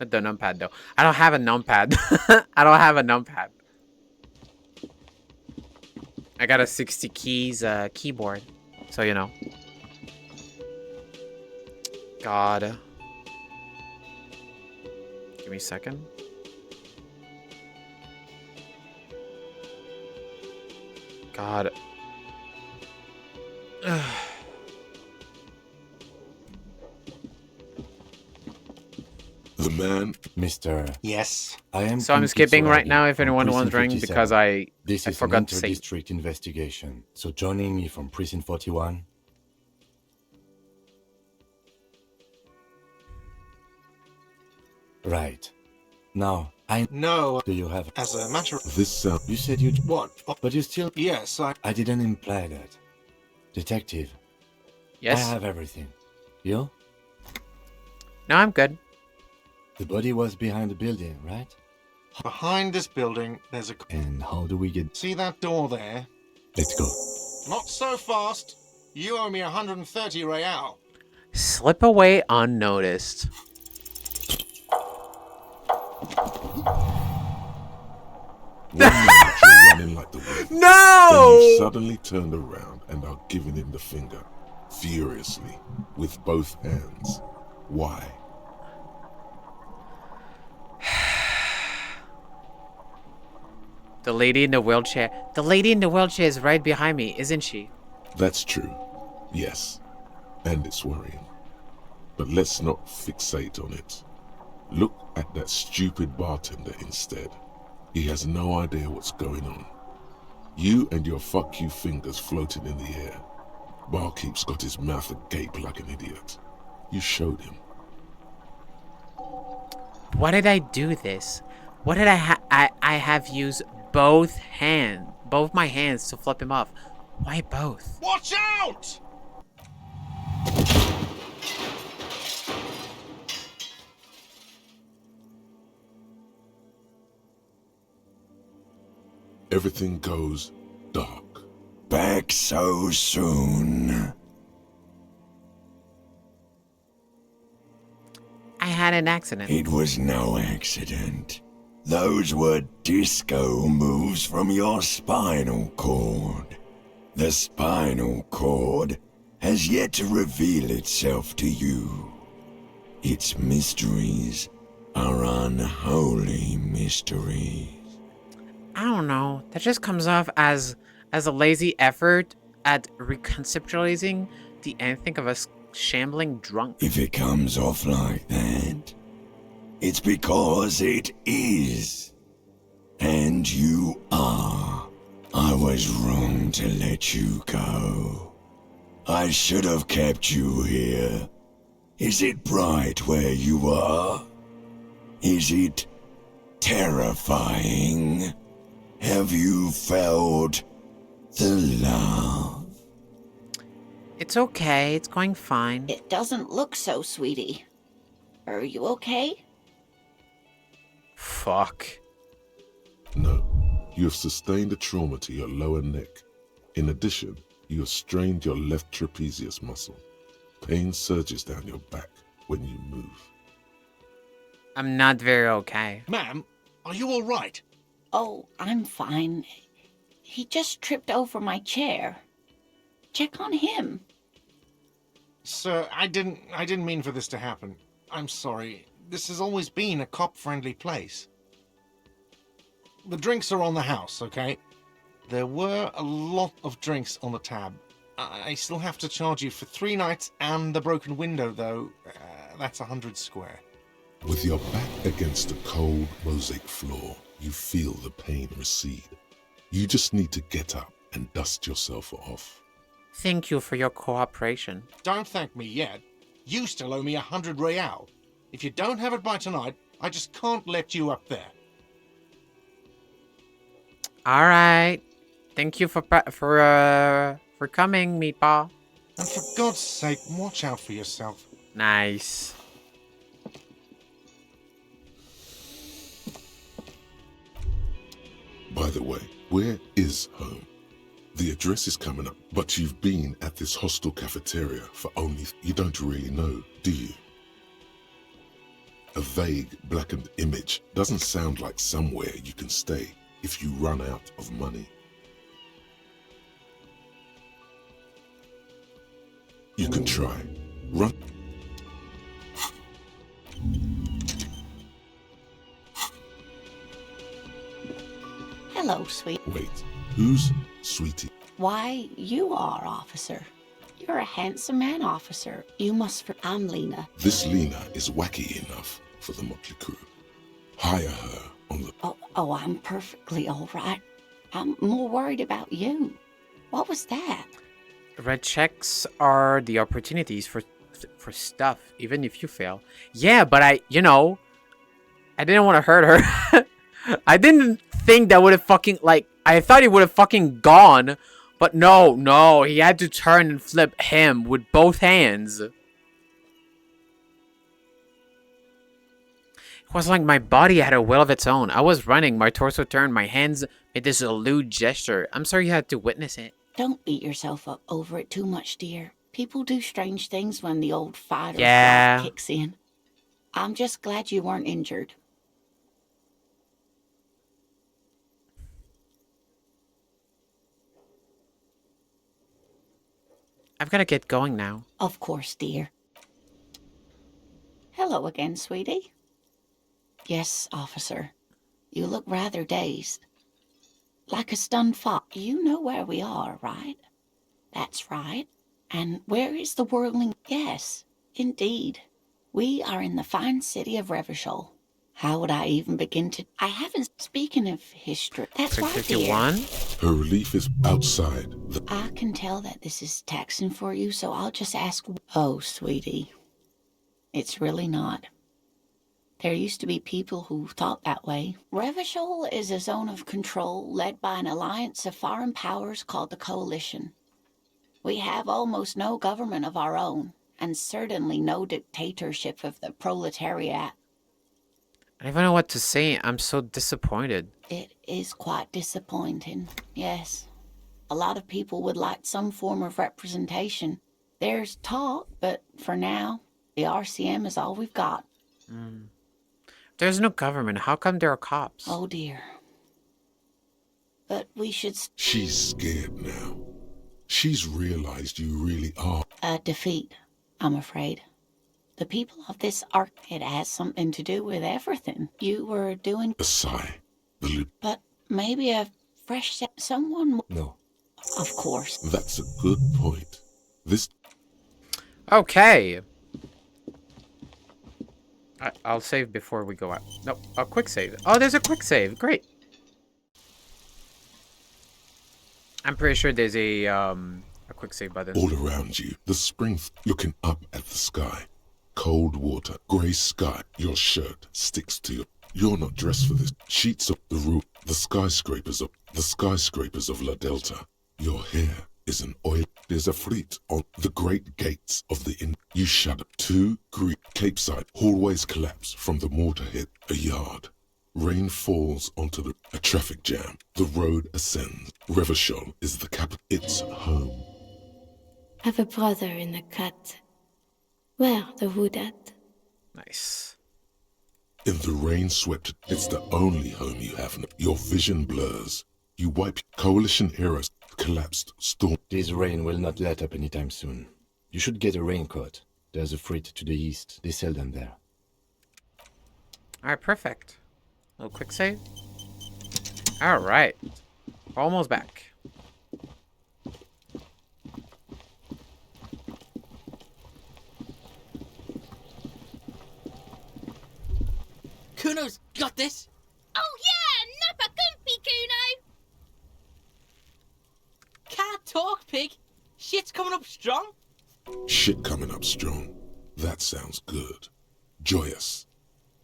Not the numpad, though. I don't have a numpad. I don't have a numpad. I got a 60 keys keyboard. So, you know. God. Give me a second. God. The man... Mr. Yes? I am... So I'm skipping right now if anyone's wondering because I forgot to say. This is an inter-district investigation. So joining me from Precinct 41... Right. Now, No. Do you have... As a matter of... This You said you'd... What? But you still... Yes, I didn't imply that. Detective. Yes? I have everything. You? No, I'm good. The body was behind the building, right? Behind this building, there's a... And how do we get... See that door there? Let's go. Not so fast. You owe me 130 real. Slip away unnoticed. One minute you're running like the wind. No! Then you suddenly turned around and are giving him the finger, furiously, with both hands. Why? The lady in the wheelchair. The lady in the wheelchair is right behind me, isn't she? That's true. Yes. And it's worrying. But let's not fixate on it. Look at that stupid bartender instead. He has no idea what's going on. You and your fuck you fingers floating in the air. Barkeep's got his mouth agape like an idiot. You showed him. Why did I do this? What did I have used both my hands to flip him off? Why both? Watch out! Everything goes dark. Back so soon. I had an accident. It was no accident. Those were disco moves from your spinal cord. The spinal cord has yet to reveal itself to you. Its mysteries are unholy mysteries. I don't know. That just comes off as a lazy effort at reconceptualizing the ending of a shambling drunk. If it comes off like that, it's because it is. And you are. I was wrong to let you go. I should have kept you here. Is it bright where you are? Is it terrifying? Have you felt the love? It's okay. It's going fine. It doesn't look so, sweetie. Are you okay? Fuck. No, you have sustained a trauma to your lower neck. In addition, you have strained your left trapezius muscle. Pain surges down your back when you move. I'm not very okay. Ma'am, are you all right? Oh, I'm fine. He just tripped over my chair. Check on him. Sir, I didn't mean for this to happen. I'm sorry. This has always been a cop-friendly place. The drinks are on the house, okay? There were a lot of drinks on the tab. I still have to charge you for 3 nights and the broken window, though. That's 100 square. With your back against a cold mosaic floor, you feel the pain recede. You just need to get up and dust yourself off. Thank you for your cooperation. Don't thank me yet. You still owe me 100 real. If you don't have it by tonight, I just can't let you up there. All right. Thank you for coming, Meatball. And for God's sake, watch out for yourself. Nice. By the way, where is home? The address is coming up, but you've been at this hostel cafeteria for only... You don't really know, do you? A vague, blackened image doesn't sound like somewhere you can stay if you run out of money. You can try. Run. Hello, sweet. Wait, who's Sweetie? Why, you are, officer. You're a handsome man, officer. You must... I'm Lena. This Lena is wacky enough for the motley crew. Hire her on the... Oh, I'm perfectly all right. I'm more worried about you. What was that? Red checks are the opportunities for stuff, even if you fail. Yeah, but I didn't want to hurt her. I didn't think that would have fucking, I thought he would have fucking gone. But no, he had to turn and flip him with both hands. It was like my body had a will of its own. I was running, my torso turned, my hands made this lewd gesture. I'm sorry you had to witness it. Don't beat yourself up over it too much, dear. People do strange things when the old fighter kicks in. I'm just glad you weren't injured. I've got to get going now. Of course, dear. Hello again, sweetie. Yes, officer. You look rather dazed. Like a stunned fox. You know where we are, right? That's right. And where is the whirling? Yes, indeed. We are in the fine city of Revachol. How would I even begin to... I haven't... Speaking of history... That's right, dear. 51? Her relief is outside. I can tell that this is taxing for you, so I'll just ask... Oh, sweetie. It's really not. There used to be people who thought that way. Revachol is a zone of control led by an alliance of foreign powers called the Coalition. We have almost no government of our own, and certainly no dictatorship of the proletariat. I don't even know what to say. I'm so disappointed. It is quite disappointing, yes. A lot of people would like some form of representation. There's talk, but for now, the RCM is all we've got. There's no government. How come there are cops? Oh dear. But we should... She's scared now. She's realized you really are. A defeat, I'm afraid. The people of this arc, it has something to do with everything. You were doing... A sigh. But maybe a fresh someone... No. Of course. That's a good point. This... Okay. I'll save before we go out. No, a quick save. Oh, there's a quick save. Great. I'm pretty sure there's a quick save button. All around you, the spring looking up at the sky. Cold water, grey sky. Your shirt sticks to you. You're not dressed for this. Sheets of the roof, the skyscrapers of La Delta. Your hair is an oil. There's a fleet on the great gates of the inn. You shudder. 2 Greek Capeside hallways collapse from the mortar hit a yard. Rain falls onto a traffic jam. The road ascends. Revachol is the capital. It's home. Have a brother in the cut. Where the wood at? Nice. In the rain-swept, it's the only home you have. Your vision blurs. You wipe. Coalition eras collapsed. Storm. This rain will not let up anytime soon. You should get a raincoat. There's a freight to the east. They sell them there. Alright, perfect. A little quick save. Alright. Almost back. Kuno's got this. Oh yeah, Nappa Gumpy, Kuno. Can't talk, pig. Shit's coming up strong. Shit coming up strong. That sounds good. Joyous.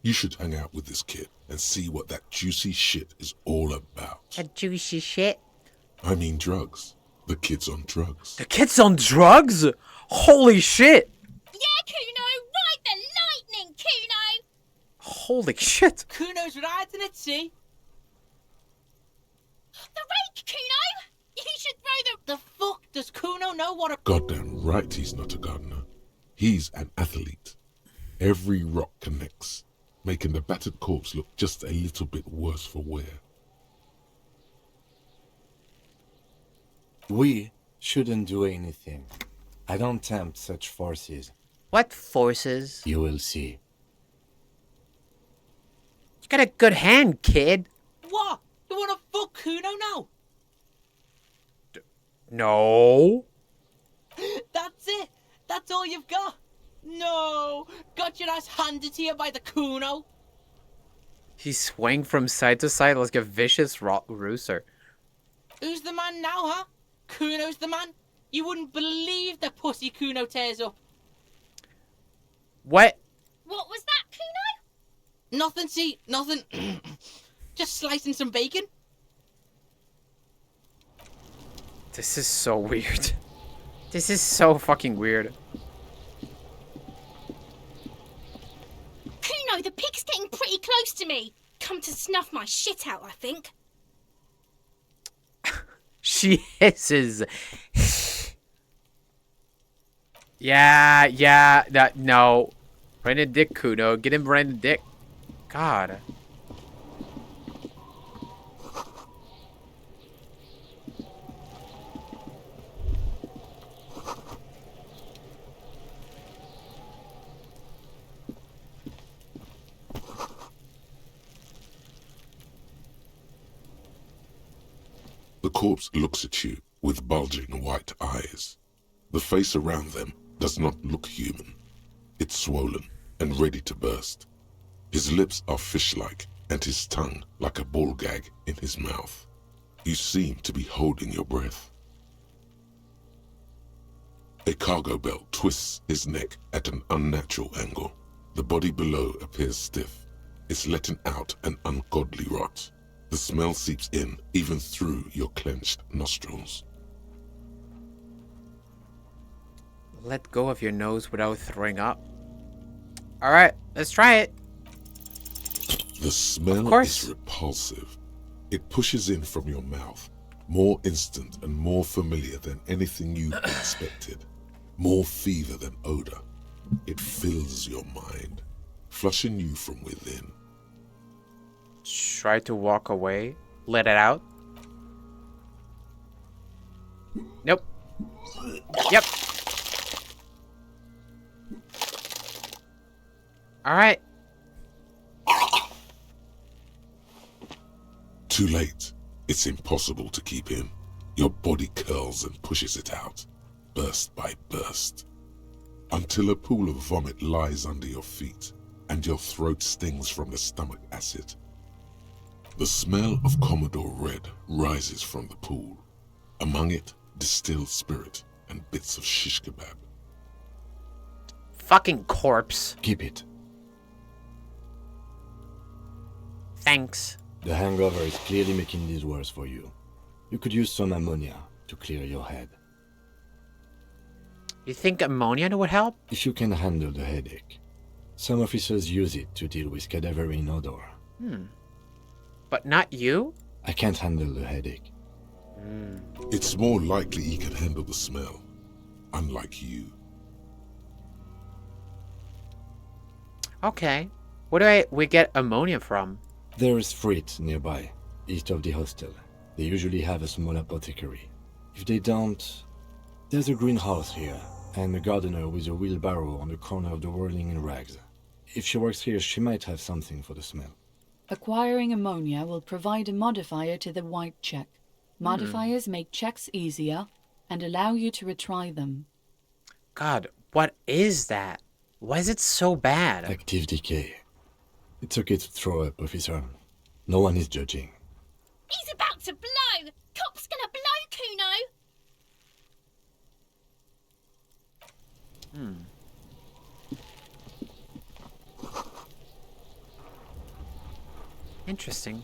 You should hang out with this kid and see what that juicy shit is all about. A juicy shit? I mean drugs. The kid's on drugs. The kid's on drugs? Holy shit! Yeah, Kuno, ride the lightning, Kuno. Holy shit! Kuno's riding it, see? The rake, Kuno. You should throw The fuck does Kuno know what a... Goddamn right he's not a gardener. He's an athlete. Every rock connects, making the battered corpse look just a little bit worse for wear. We shouldn't do anything. I don't tempt such forces. What forces? You will see. You got a good hand, kid. What? You wanna fuck Kuno now? No. That's it. That's all you've got. No. Got your ass handed to you by the Kuno. He swung from side to side like a vicious rooster. Who's the man now, huh? Kuno's the man. You wouldn't believe the pussy Kuno tears up. What? What was that, Kuno? Nothing, see, nothing. Just slicing some bacon. This is so weird. This is so fucking weird. Kuno, the pig's getting pretty close to me. Come to snuff my shit out, I think. She hisses. Yeah, no. Right in the dick, Kuno. Get him right in the dick. God. The corpse looks at you with bulging white eyes. The face around them does not look human. It's swollen and ready to burst. His lips are fish-like, and his tongue like a ball gag in his mouth. You seem to be holding your breath. A cargo belt twists his neck at an unnatural angle. The body below appears stiff. It's letting out an ungodly rot. The smell seeps in, even through your clenched nostrils. Let go of your nose without throwing up. Alright, let's try it. The smell is repulsive. It pushes in from your mouth, more instant and more familiar than anything you expected. More fever than odor. It fills your mind, flushing you from within. Try to walk away. Let it out. Nope. Yep. Alright. Too late. It's impossible to keep in. Your body curls and pushes it out, burst by burst, until a pool of vomit lies under your feet and your throat stings from the stomach acid. The smell of Commodore Red rises from the pool. Among it, distilled spirit and bits of shish kebab. Fucking corpse. Keep it. Thanks. The hangover is clearly making this worse for you. You could use some ammonia to clear your head. You think ammonia would help? If you can handle the headache. Some officers use it to deal with cadaverine odor. But not you? I can't handle the headache. It's more likely he can handle the smell, unlike you. Okay. Where do we get ammonia from? There is Frit nearby, east of the hostel. They usually have a small apothecary. If they don't, there's a greenhouse here, and a gardener with a wheelbarrow on the corner of the whirling in rags. If she works here, she might have something for the smell. Acquiring ammonia will provide a modifier to the white check. Modifiers make checks easier and allow you to retry them. God, what is that? Why is it so bad? Active decay. It's okay to throw up, officer. No one is judging. He's about to blow! Cop's gonna blow, Kuno! Interesting.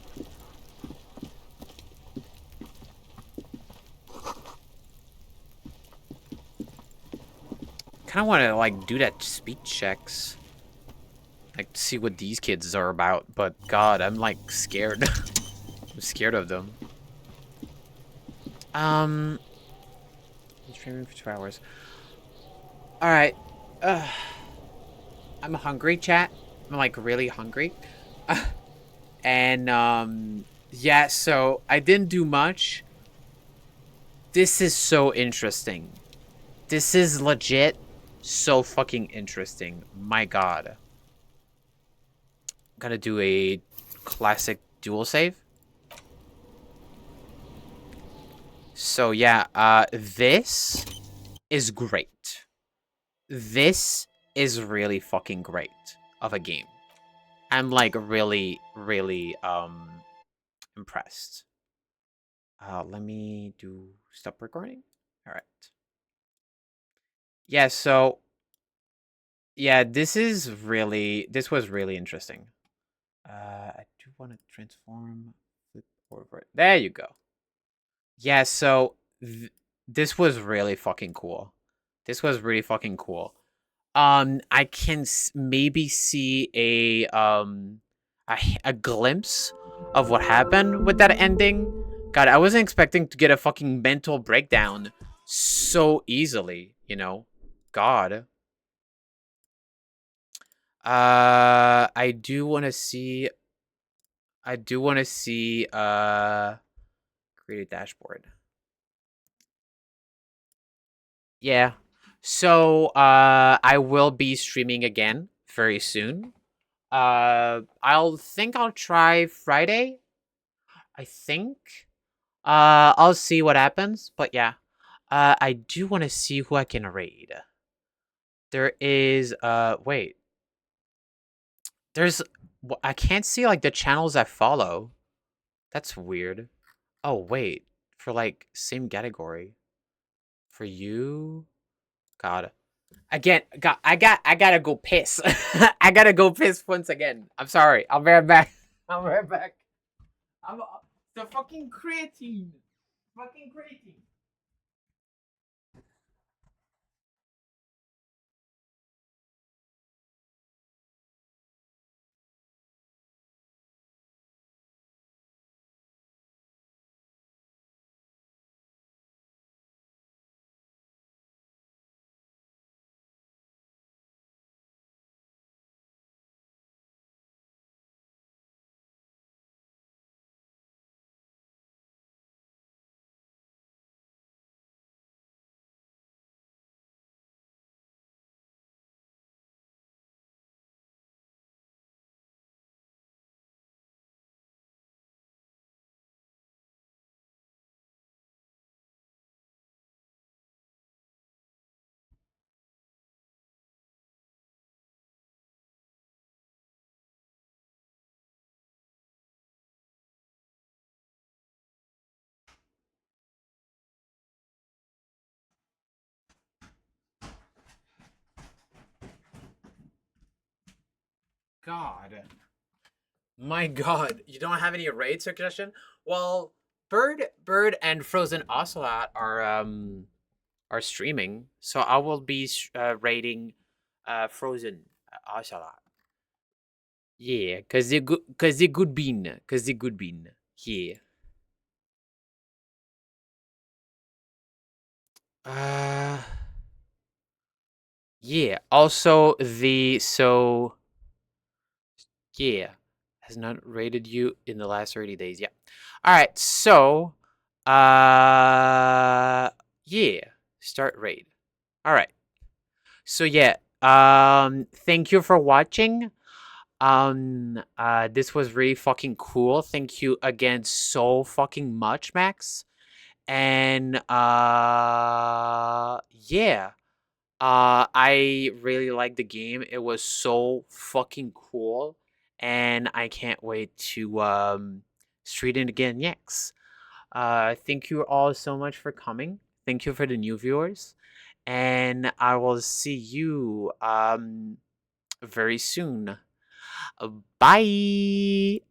Kind of want to like do that speech checks, like see what these kids are about. But God, I'm like scared. I'm scared of them. Streaming for 2 hours. All right. I'm hungry, chat. I'm like really hungry. And yeah, so I didn't do much. This is so interesting. This is legit so fucking interesting. My God. Gotta do a classic dual save. So yeah, this is great. This is really fucking great of a game. I'm like really, really impressed. Let me stop recording. All right. Yeah, so yeah, this was really interesting. I do want to transform, flip over. There you go. Yeah, so this was really fucking cool. This was really fucking cool. I can maybe see a glimpse of what happened with that ending. God, I wasn't expecting to get a fucking mental breakdown so easily, you know? God. I do want to see create a dashboard. Yeah. So, I will be streaming again very soon. I'll try Friday. I think. I'll see what happens, but yeah. I do want to see who I can raid. There is, wait. There's I can't see like the channels I follow. That's weird. Oh wait, for like same category. For you, God. Again, I gotta go piss. I gotta go piss once again. I'm sorry. I'll be right back. I'll be right back. I'm the fucking creatine. Fucking creatine. God. My God, you don't have any raid suggestion? Well, Bird, and Frozen Ocelot are streaming, so I will be raiding Frozen Ocelot. Yeah, cause they good bean, Yeah. Uh, yeah. Also, yeah, has not rated you in the last 30 days. Yeah. All right. So, yeah, start raid. All right. So yeah, thank you for watching. This was really fucking cool. Thank you again so fucking much, Max. And yeah. I really liked the game. It was so fucking cool, and I can't wait to street it again next. Thank you all so much for coming. Thank you for the new viewers, and I will see you very soon. Bye.